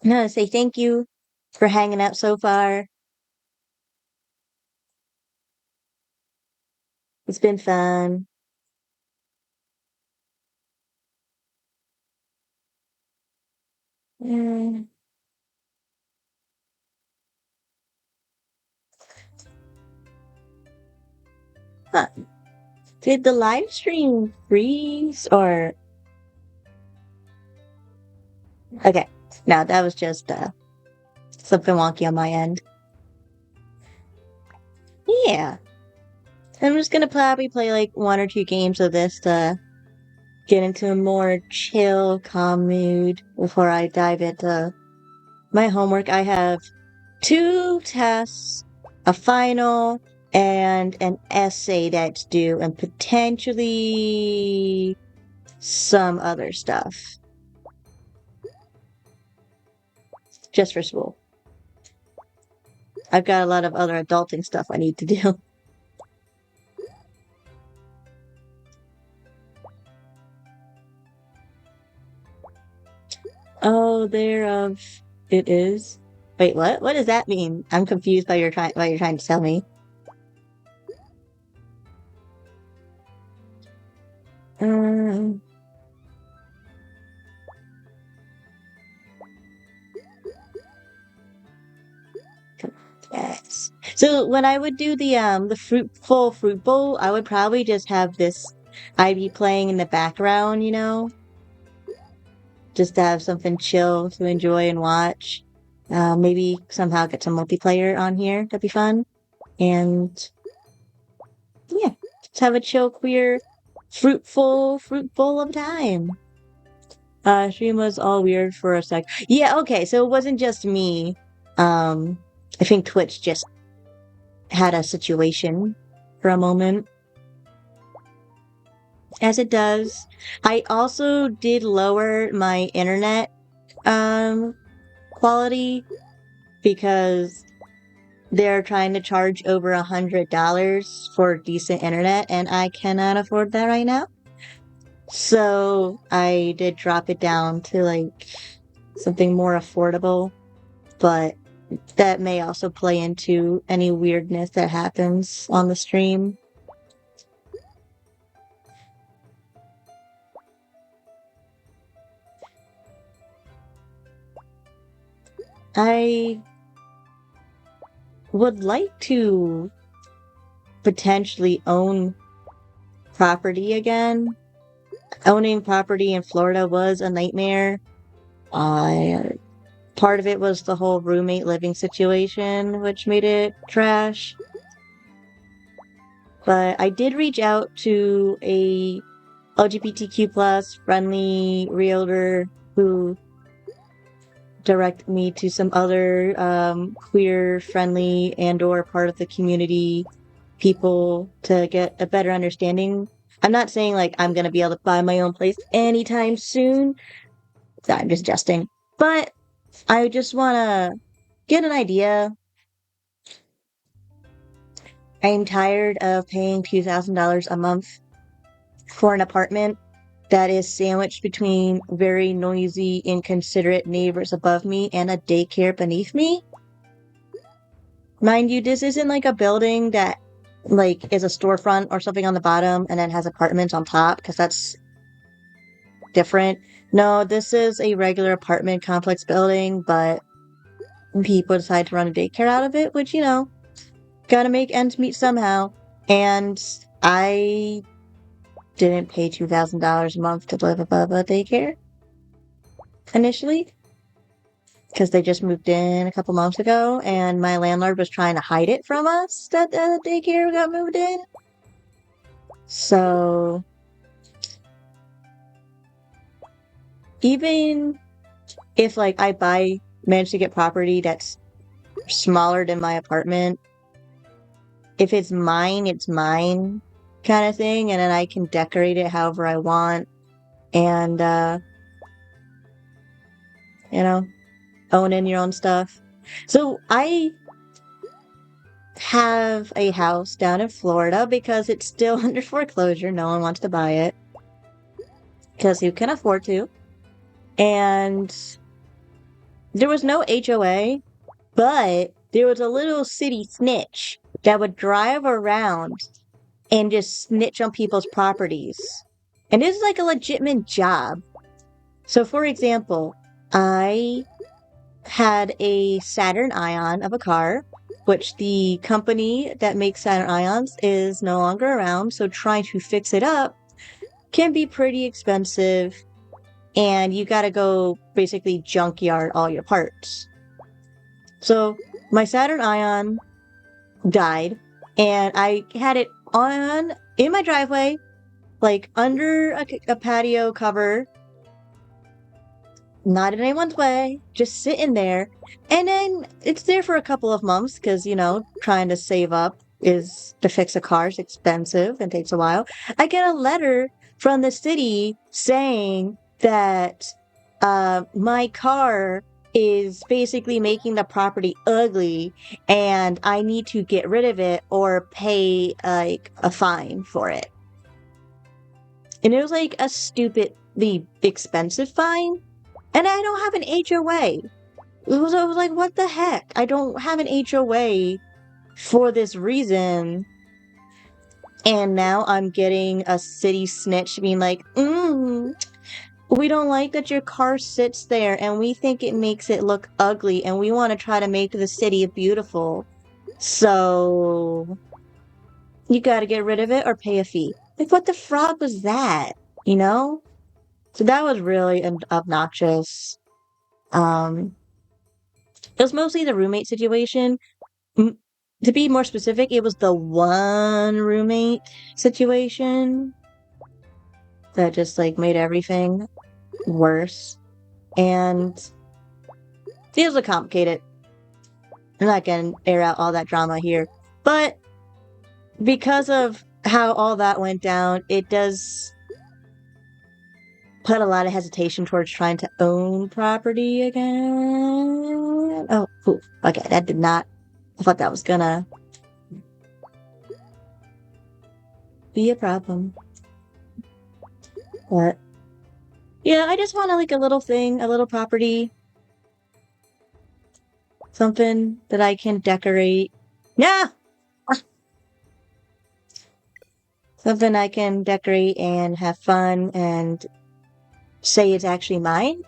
I'm gonna say thank you for hanging out so far. It's been fun. Mm, huh. Did the live stream freeze or okay? No, that was just something wonky on my end. Yeah, I'm just gonna probably play like one or two games of this to get into a more chill, calm mood before I dive into my homework. I have two tests, a final, and an essay that's due, and potentially some other stuff just for school. I've got a lot of other adulting stuff I need to do. Oh, it is. Wait, what? What does that mean? I'm confused by what you're trying to tell me. Um, yes. So when I would do the fruitful fruit bowl, I would probably just have this I'd be playing in the background, just to have something chill to enjoy and watch. Maybe somehow get some multiplayer on here. That'd be fun. And yeah, just have a chill, queer, fruit bowl of time. Stream was all weird for a sec. Yeah, okay, so it wasn't just me. Um, I think Twitch just had a situation for a moment, as it does. I also did lower my internet um quality because they're trying to charge over $100 for decent internet, and I cannot afford that right now. So I did drop it down to like something more affordable, but that may also play into any weirdness that happens on the stream. I would like to potentially own property again. Owning property in Florida was a nightmare. I Part of it was the whole roommate living situation, which made it trash. But I did reach out to a LGBTQ plus friendly realtor who direct me to some other queer friendly and or part of the community people to get a better understanding. I'm not saying like I'm gonna be able to buy my own place anytime soon. I'm just jesting. But I just wanna get an idea. I'm tired of paying $2,000 a month for an apartment that is sandwiched between very noisy, inconsiderate neighbors above me and a daycare beneath me. Mind you, this isn't like a building that like is a storefront or something on the bottom and then has apartments on top because that's different. No, this is a regular apartment complex building, but people decide to run a daycare out of it, which, gotta make ends meet somehow. And I didn't pay $2,000 a month to live above a daycare initially because they just moved in a couple months ago and my landlord was trying to hide it from us that the daycare got moved in. So even if like manage to get property that's smaller than my apartment, if it's mine kind of thing, and then I can decorate it however I want and you know, own in your own stuff. So I have a house down in Florida because it's still under foreclosure. No one wants to buy it because who can afford to? And there was no HOA, but there was a little city snitch that would drive around and just snitch on people's properties. And this is like a legitimate job. So, for example, I had a Saturn Ion of a car, which the company that makes Saturn Ions is no longer around. So, trying to fix it up can be pretty expensive. And you got to go basically junkyard all your parts. So, my Saturn Ion died, and I had it on in my driveway, like under a patio cover, not in anyone's way, just sitting there. And then it's there for a couple of months because, trying to save up is to fix a car is expensive and takes a while. I get a letter from the city saying that my car is basically making the property ugly and I need to get rid of it or pay like a fine for it. And it was like a stupidly expensive fine. And I don't have an HOA. I was like, what the heck? I don't have an HOA for this reason. And now I'm getting a city snitch being like, we don't like that your car sits there and we think it makes it look ugly and we want to try to make the city beautiful. So you got to get rid of it or pay a fee. Like, what the frog was that? You know? So that was really obnoxious. It was mostly the roommate situation. M- to be more specific, it was the one roommate situation that just like made everything worse. And it was a complicated. I'm not gonna air out all that drama here, but because of how all that went down, it does put a lot of hesitation towards trying to own property again. Oh, ooh, okay, that did not. I thought that was gonna be a problem. But yeah, I just want like a little thing, a little property, something that I can decorate. Yeah, something I can decorate and have fun and say it's actually mine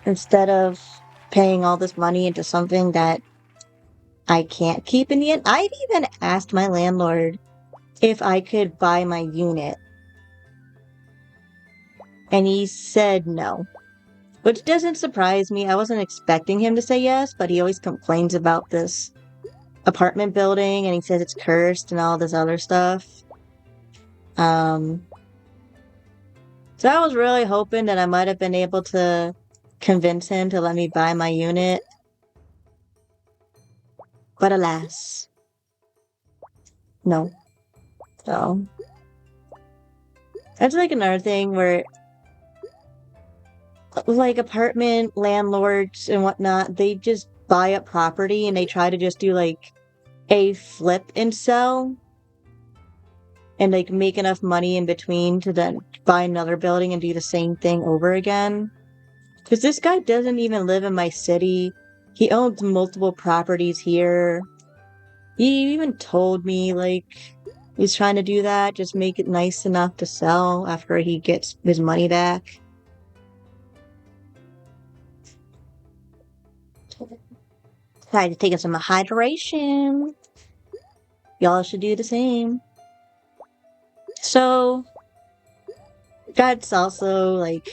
instead of paying all this money into something that I can't keep in the end. I've even asked my landlord if I could buy my unit, and he said no. Which doesn't surprise me. I wasn't expecting him to say yes, but he always complains about this apartment building and he says it's cursed and all this other stuff. Um, so I was really hoping that I might have been able to convince him to let me buy my unit. But alas, no. So that's like another thing where like apartment landlords and whatnot, they just buy up property and they try to just do like a flip and sell and like make enough money in between to then buy another building and do the same thing over again. Because this guy doesn't even live in my city. He owns multiple properties here. He even told me like he's trying to do that, just make it nice enough to sell after he gets his money back. Tried to take some hydration. Y'all should do the same. So that's also like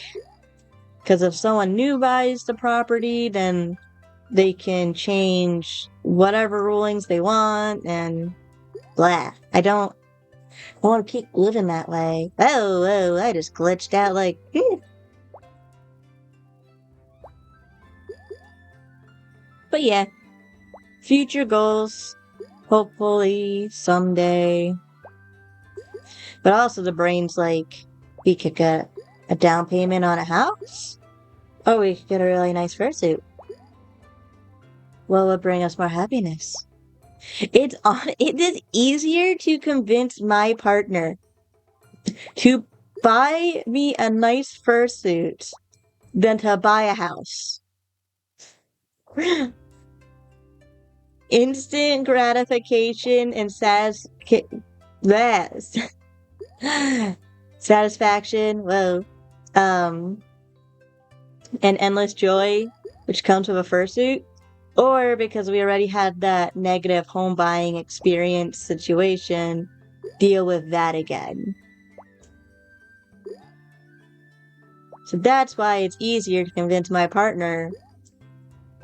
because if someone new buys the property, then they can change whatever rulings they want and blah. I don't I want to keep living that way. Oh, I just glitched out like, But yeah, future goals, hopefully someday. But also the brain's like, we could get a down payment on a house, or we could get a really nice fursuit. What would bring us more happiness? It is easier to convince my partner to buy me a nice fursuit than to buy a house. Instant gratification and yes. Satisfaction, whoa. Um, and endless joy, which comes with a fursuit. Or because we already had that negative home buying experience situation, deal with that again. So that's why it's easier to convince my partner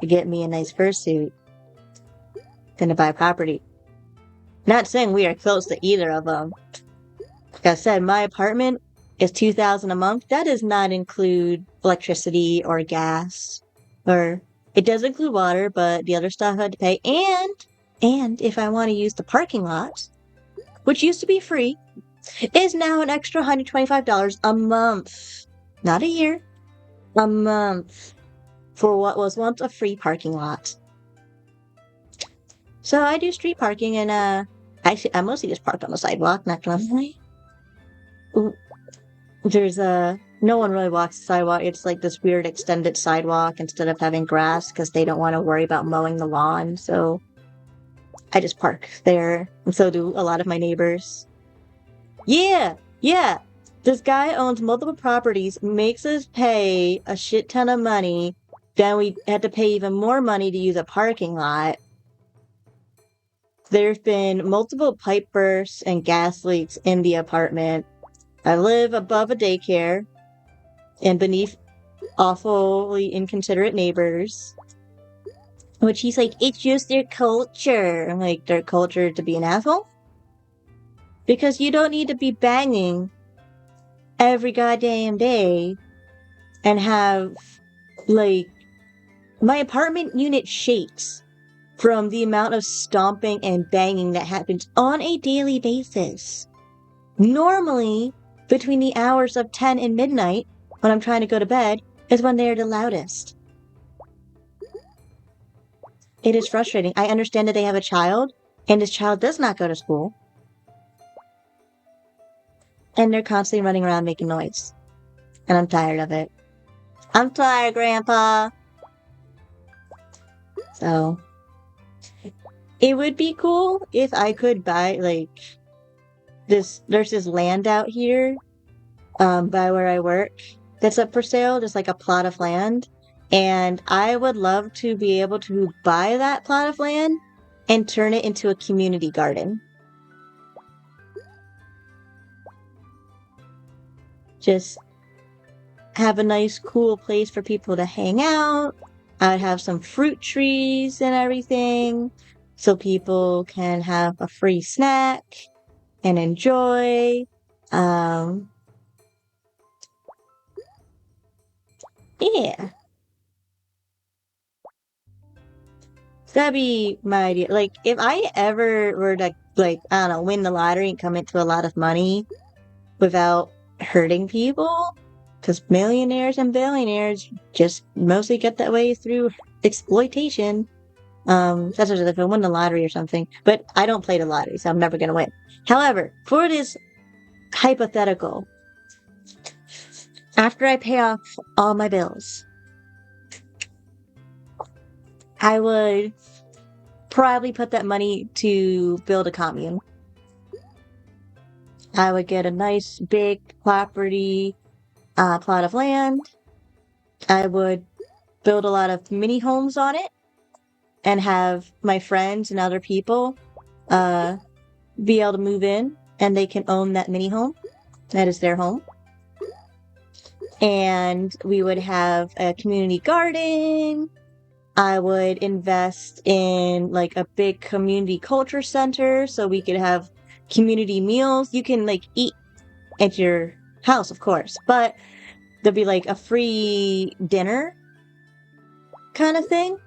to get me a nice fursuit than to buy property. Not saying we are close to either of them. Like I said, my apartment is $2,000 a month. That does not include electricity or gas, or it does include water, but the other stuff I had to pay. And if I want to use the parking lot, which used to be free, is now an extra $125 a month, not a year, a month for what was once a free parking lot. So I do street parking, and actually I mostly just park on the sidewalk, not gonna lie. There's no one really walks the sidewalk. It's like this weird extended sidewalk instead of having grass because they don't want to worry about mowing the lawn. So I just park there, and so do a lot of my neighbors. Yeah. This guy owns multiple properties, makes us pay a shit ton of money. Then we had to pay even more money to use a parking lot. There's been multiple pipe bursts and gas leaks in the apartment. I live above a daycare and beneath awfully inconsiderate neighbors. Which he's like, it's just their culture. I'm like, their culture to be an asshole? Because you don't need to be banging every goddamn day and have, like, my apartment unit shakes from the amount of stomping and banging that happens on a daily basis. Normally, between the hours of 10 and midnight, when I'm trying to go to bed, is when they are the loudest. It is frustrating. I understand that they have a child, and this child does not go to school. And they're constantly running around making noise. And I'm tired of it. I'm tired, Grandpa! So, it would be cool if I could buy, like, there's this land out here, by where I work that's up for sale, just like a plot of land. And I would love to be able to buy that plot of land and turn it into a community garden. Just have a nice, cool place for people to hang out. I'd have some fruit trees and everything so people can have a free snack and enjoy. Yeah. That'd be my idea. Like, if I ever were to, like, I don't know, win the lottery and come into a lot of money without hurting people, because millionaires and billionaires just mostly get that way through exploitation. That's what if I win the lottery or something. But I don't play the lottery, so I'm never gonna win. However, for this hypothetical, after I pay off all my bills, I would probably put that money to build a commune. I would get a nice big property, plot of land. I would build a lot of mini homes on it and have my friends and other people be able to move in and they can own that mini home. That is their home. And we would have a community garden. I would invest in like a big community culture center so we could have community meals. You can like eat at your house, of course, but there'll be like a free dinner kind of thing.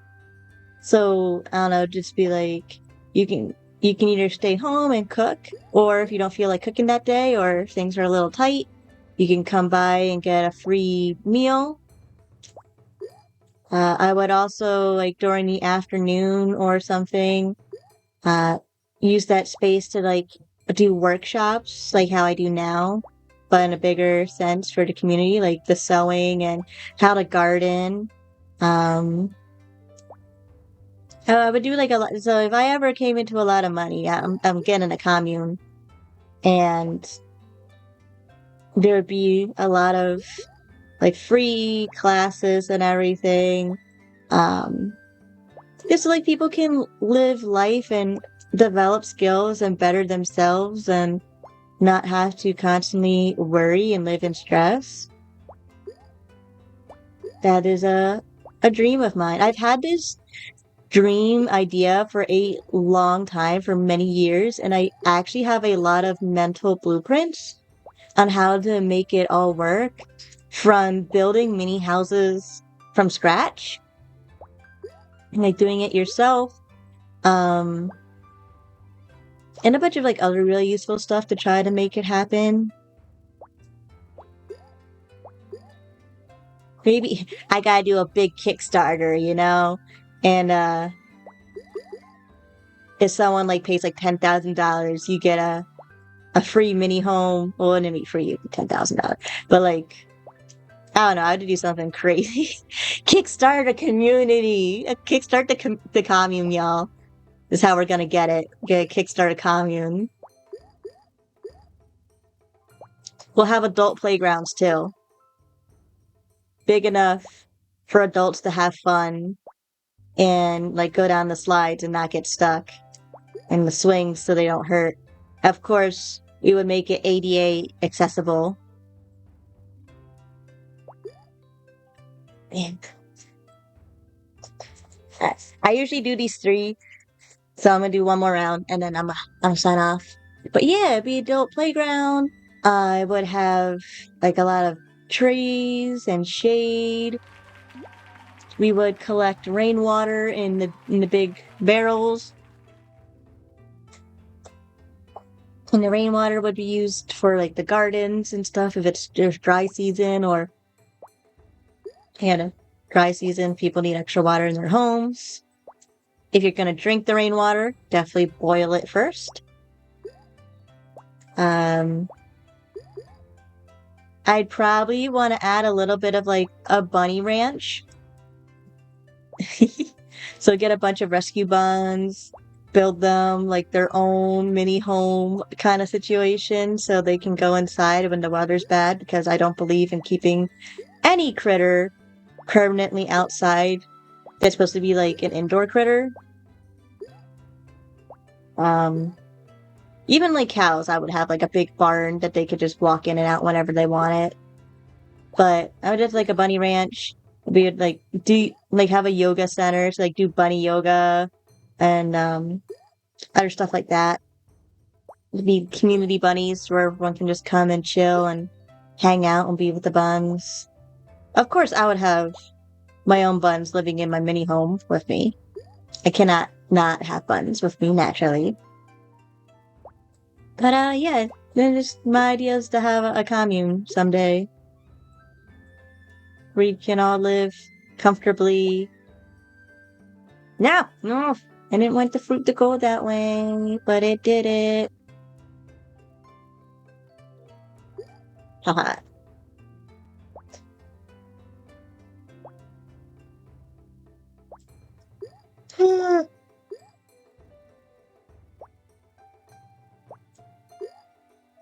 So I don't know, just be like you can you can either stay home and cook, or if you don't feel like cooking that day, or if things are a little tight, you can come by and get a free meal. I would also like during the afternoon or something, uh, use that space to like do workshops like how I do now, but in a bigger sense for the community, like the sewing and how to garden. Um, I would do like a lot. So if I ever came into a lot of money, I'm getting a commune, and there would be a lot of like free classes and everything. Um, just so like people can live life and develop skills and better themselves and not have to constantly worry and live in stress. That is a dream of mine. I've had this dream idea for a long time, for many years, and I actually have a lot of mental blueprints on how to make it all work, from building mini houses from scratch, like doing it yourself, um, and a bunch of like other really useful stuff to try to make it happen. Maybe I gotta do a big Kickstarter, you know? And if someone like pays like $10,000, you get a free mini home. Well, it didn't be free, $10,000. But like, I don't know, I had to do something crazy. Kickstart a community. Kickstart the commune, y'all. Is how we're gonna get it. Get a Kickstart a commune. We'll have adult playgrounds too. Big enough for adults to have fun and like go down the slides and not get stuck, and the swings so they don't hurt. Of course, we would make it ADA accessible. Man, I usually do these three, so I'm gonna do one more round and then I'm sign off. But yeah, it'd be adult playground. I would have like a lot of trees and shade. We would collect rainwater in the big barrels, and the rainwater would be used for like the gardens and stuff if it's just dry season, or dry season, people need extra water in their homes. If you're gonna drink the rainwater, definitely boil it first. Um, I'd probably want to add a little bit of like a bunny ranch. So get a bunch of rescue buns, build them like their own mini home kind of situation so they can go inside when the weather's bad, because I don't believe in keeping any critter permanently outside. That's supposed to be like an indoor critter. Um, Even like cows, I would have like a big barn that they could just walk in and out whenever they want it. But I would just like a bunny ranch. We would like do like have a yoga center to like do bunny yoga and other stuff like that. It'd be community bunnies where everyone can just come and chill and hang out and be with the buns. Of course, I would have my own buns living in my mini home with me. I cannot not have buns with me naturally. But yeah, then just my idea is to have a commune someday where you can all live comfortably. No, no, I didn't want the fruit to go that way, but it did it. Haha.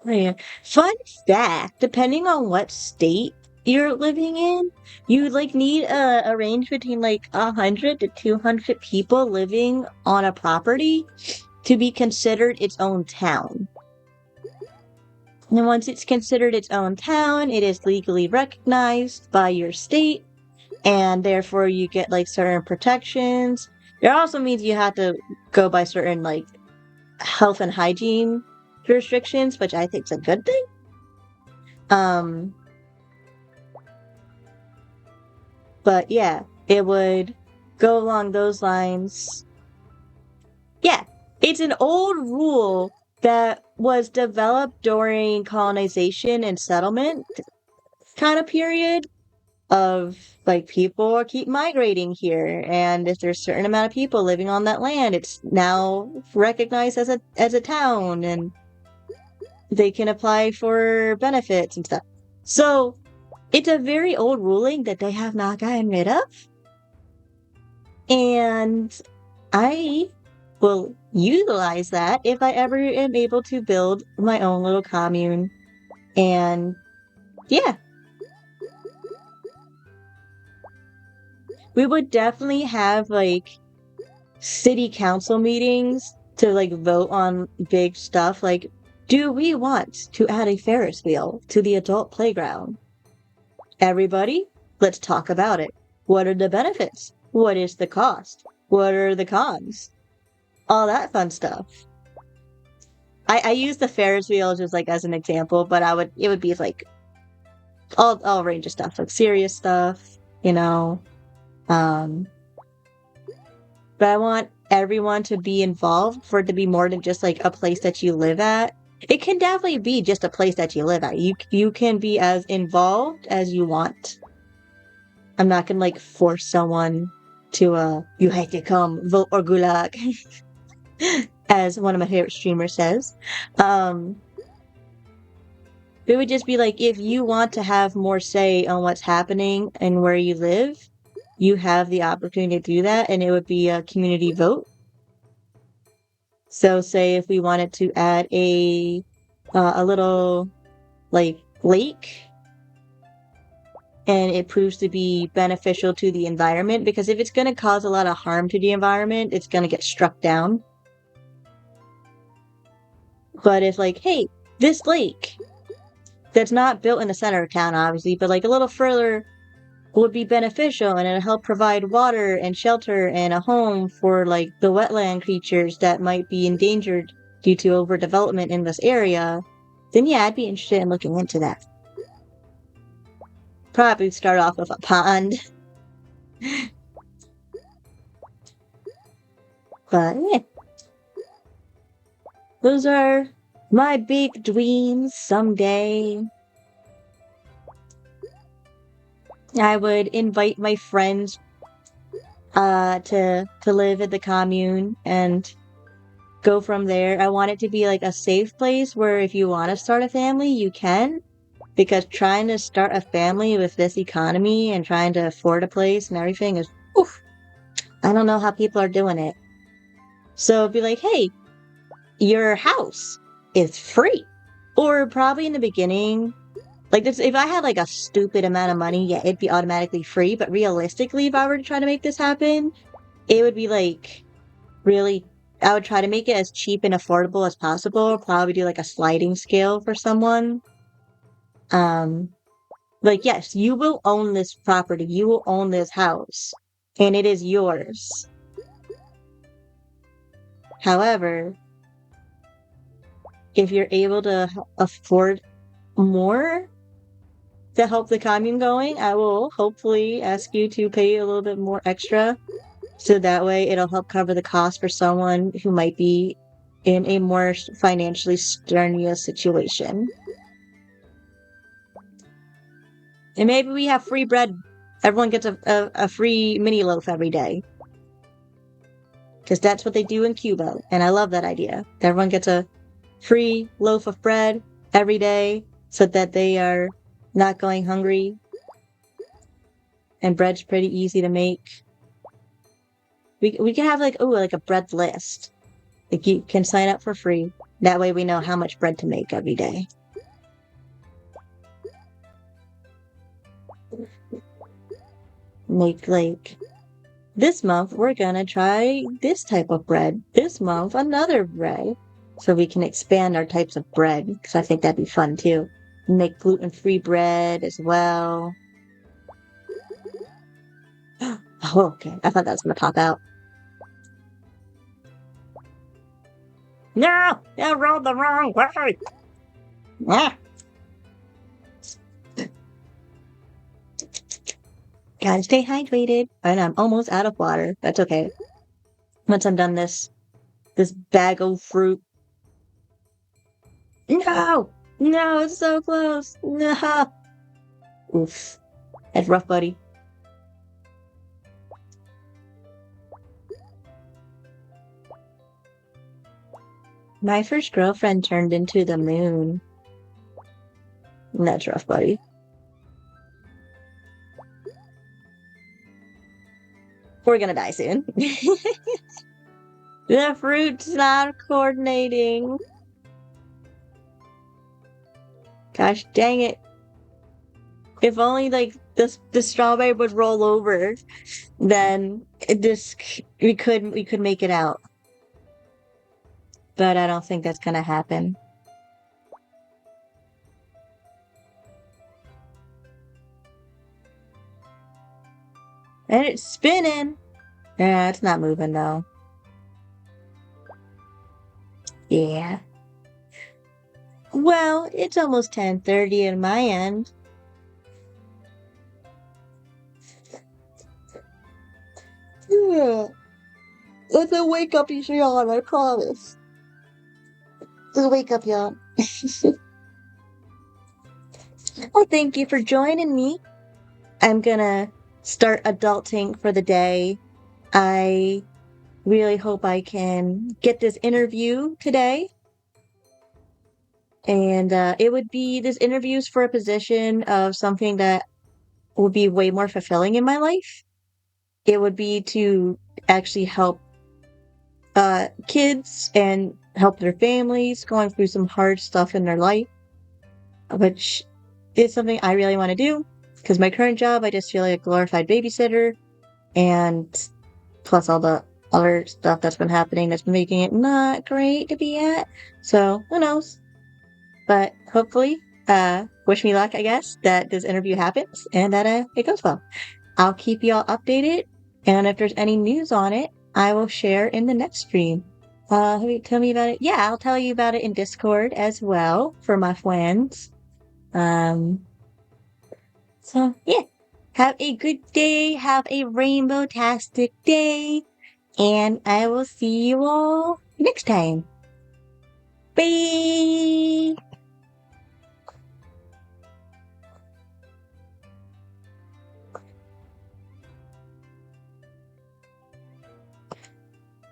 Yeah. Fun fact, depending on what state you're living in, you like need a range between like 100 to 200 people living on a property to be considered its own town. And then once it's considered its own town, it is legally recognized by your state, and therefore you get like certain protections. It also means you have to go by certain like health and hygiene restrictions, which I think is a good thing. But yeah, it would go along those lines. Yeah, it's an old rule that was developed during colonization and settlement kind of period of like people keep migrating here, and if there's a certain amount of people living on that land, it's now recognized as a town, and they can apply for benefits and stuff. So it's a very old ruling that they have not gotten rid of, and I will utilize that if I ever am able to build my own little commune. And yeah, we would definitely have like city council meetings to like vote on big stuff like, do we want to add a Ferris wheel to the adult playground? Everybody, let's talk about it. What are the benefits? What is the cost? What are the cons? All that fun stuff. I use the Ferris wheel just like as an example, but it would be like all range of stuff, like serious stuff, you know. Um, but I want everyone to be involved for it to be more than just like a place that you live at. It can definitely be just a place that you live at. You can be as involved as you want. I'm not gonna like force someone to you have to come vote or gulag, as one of my favorite streamers says. Um, it would just be like if you want to have more say on what's happening and where you live, you have the opportunity to do that, and it would be a community vote. So, say if we wanted to add a little like lake, and it proves to be beneficial to the environment, because if it's going to cause a lot of harm to the environment, it's going to get struck down. But if like, hey, this lake that's not built in the center of town, obviously, but like a little further would be beneficial, and it'll help provide water and shelter and a home for like the wetland creatures that might be endangered due to overdevelopment in this area, then yeah, I'd be interested in looking into that. Probably start off with a pond. But yeah, those are my big dreams someday. I would invite my friends to live at the commune and go from there. I want it to be like a safe place where if you want to start a family, you can. Because trying to start a family with this economy and trying to afford a place and everything is, oof, I don't know how people are doing it. So it'd be like, hey, your house is free. Or probably in the beginning, like this, if I had like a stupid amount of money, yeah, it'd be automatically free. But realistically, if I were to try to make this happen, it would be like really, I would try to make it as cheap and affordable as possible. Probably do like a sliding scale for someone. Um, like, yes, you will own this property, you will own this house, and it is yours. However, if you're able to afford more to help the commune going, I will hopefully ask you to pay a little bit more extra. So that way it'll help cover the cost for someone who might be in a more financially strenuous situation. And maybe we have free bread. Everyone gets a free mini loaf every day. Because that's what they do in Cuba. And I love that idea. Everyone gets a free loaf of bread every day so that they are not going hungry. And bread's pretty easy to make. We can have like a bread list. Like you can sign up for free. That way we know how much bread to make every day. Make like this month we're gonna try this type of bread. This month another bread. So we can expand our types of bread, because I think that'd be fun too. Make gluten-free bread as well. Oh, okay. I thought that was gonna pop out. No, I rolled the wrong way. Ah, gotta stay hydrated. And I'm almost out of water. That's okay. Once I'm done this bag of fruit. No! No, it's so close. No. Oof. That's rough, buddy. My first girlfriend turned into the moon. That's rough, buddy. We're gonna die soon. The fruit's not coordinating. Gosh dang it. If only like the strawberry would roll over, then we could make it out. But I don't think that's gonna happen. And it's spinning. Yeah, it's not moving though. Yeah. Well, it's almost 10:30 in my end. Yeah. It's a wake up yawn, I promise. It's a wake up yawn. Well, thank you for joining me. I'm gonna start adulting for the day. I really hope I can get this interview today. And it would be this interviews for a position of something that would be way more fulfilling in my life. It would be to actually help kids and help their families going through some hard stuff in their life, which is something I really want to do because my current job, I just feel like a glorified babysitter, and plus all the other stuff that's been happening that's been making it not great to be at. So who knows? But hopefully, wish me luck, I guess, that this interview happens and that it goes well. I'll keep you all updated, and if there's any news on it, I will share in the next stream. Tell me about it. Yeah, I'll tell you about it in Discord as well for my friends. Um, so yeah, have a good day, have a rainbow-tastic day, and I will see you all next time. Bye!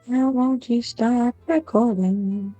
Now won't you start recording?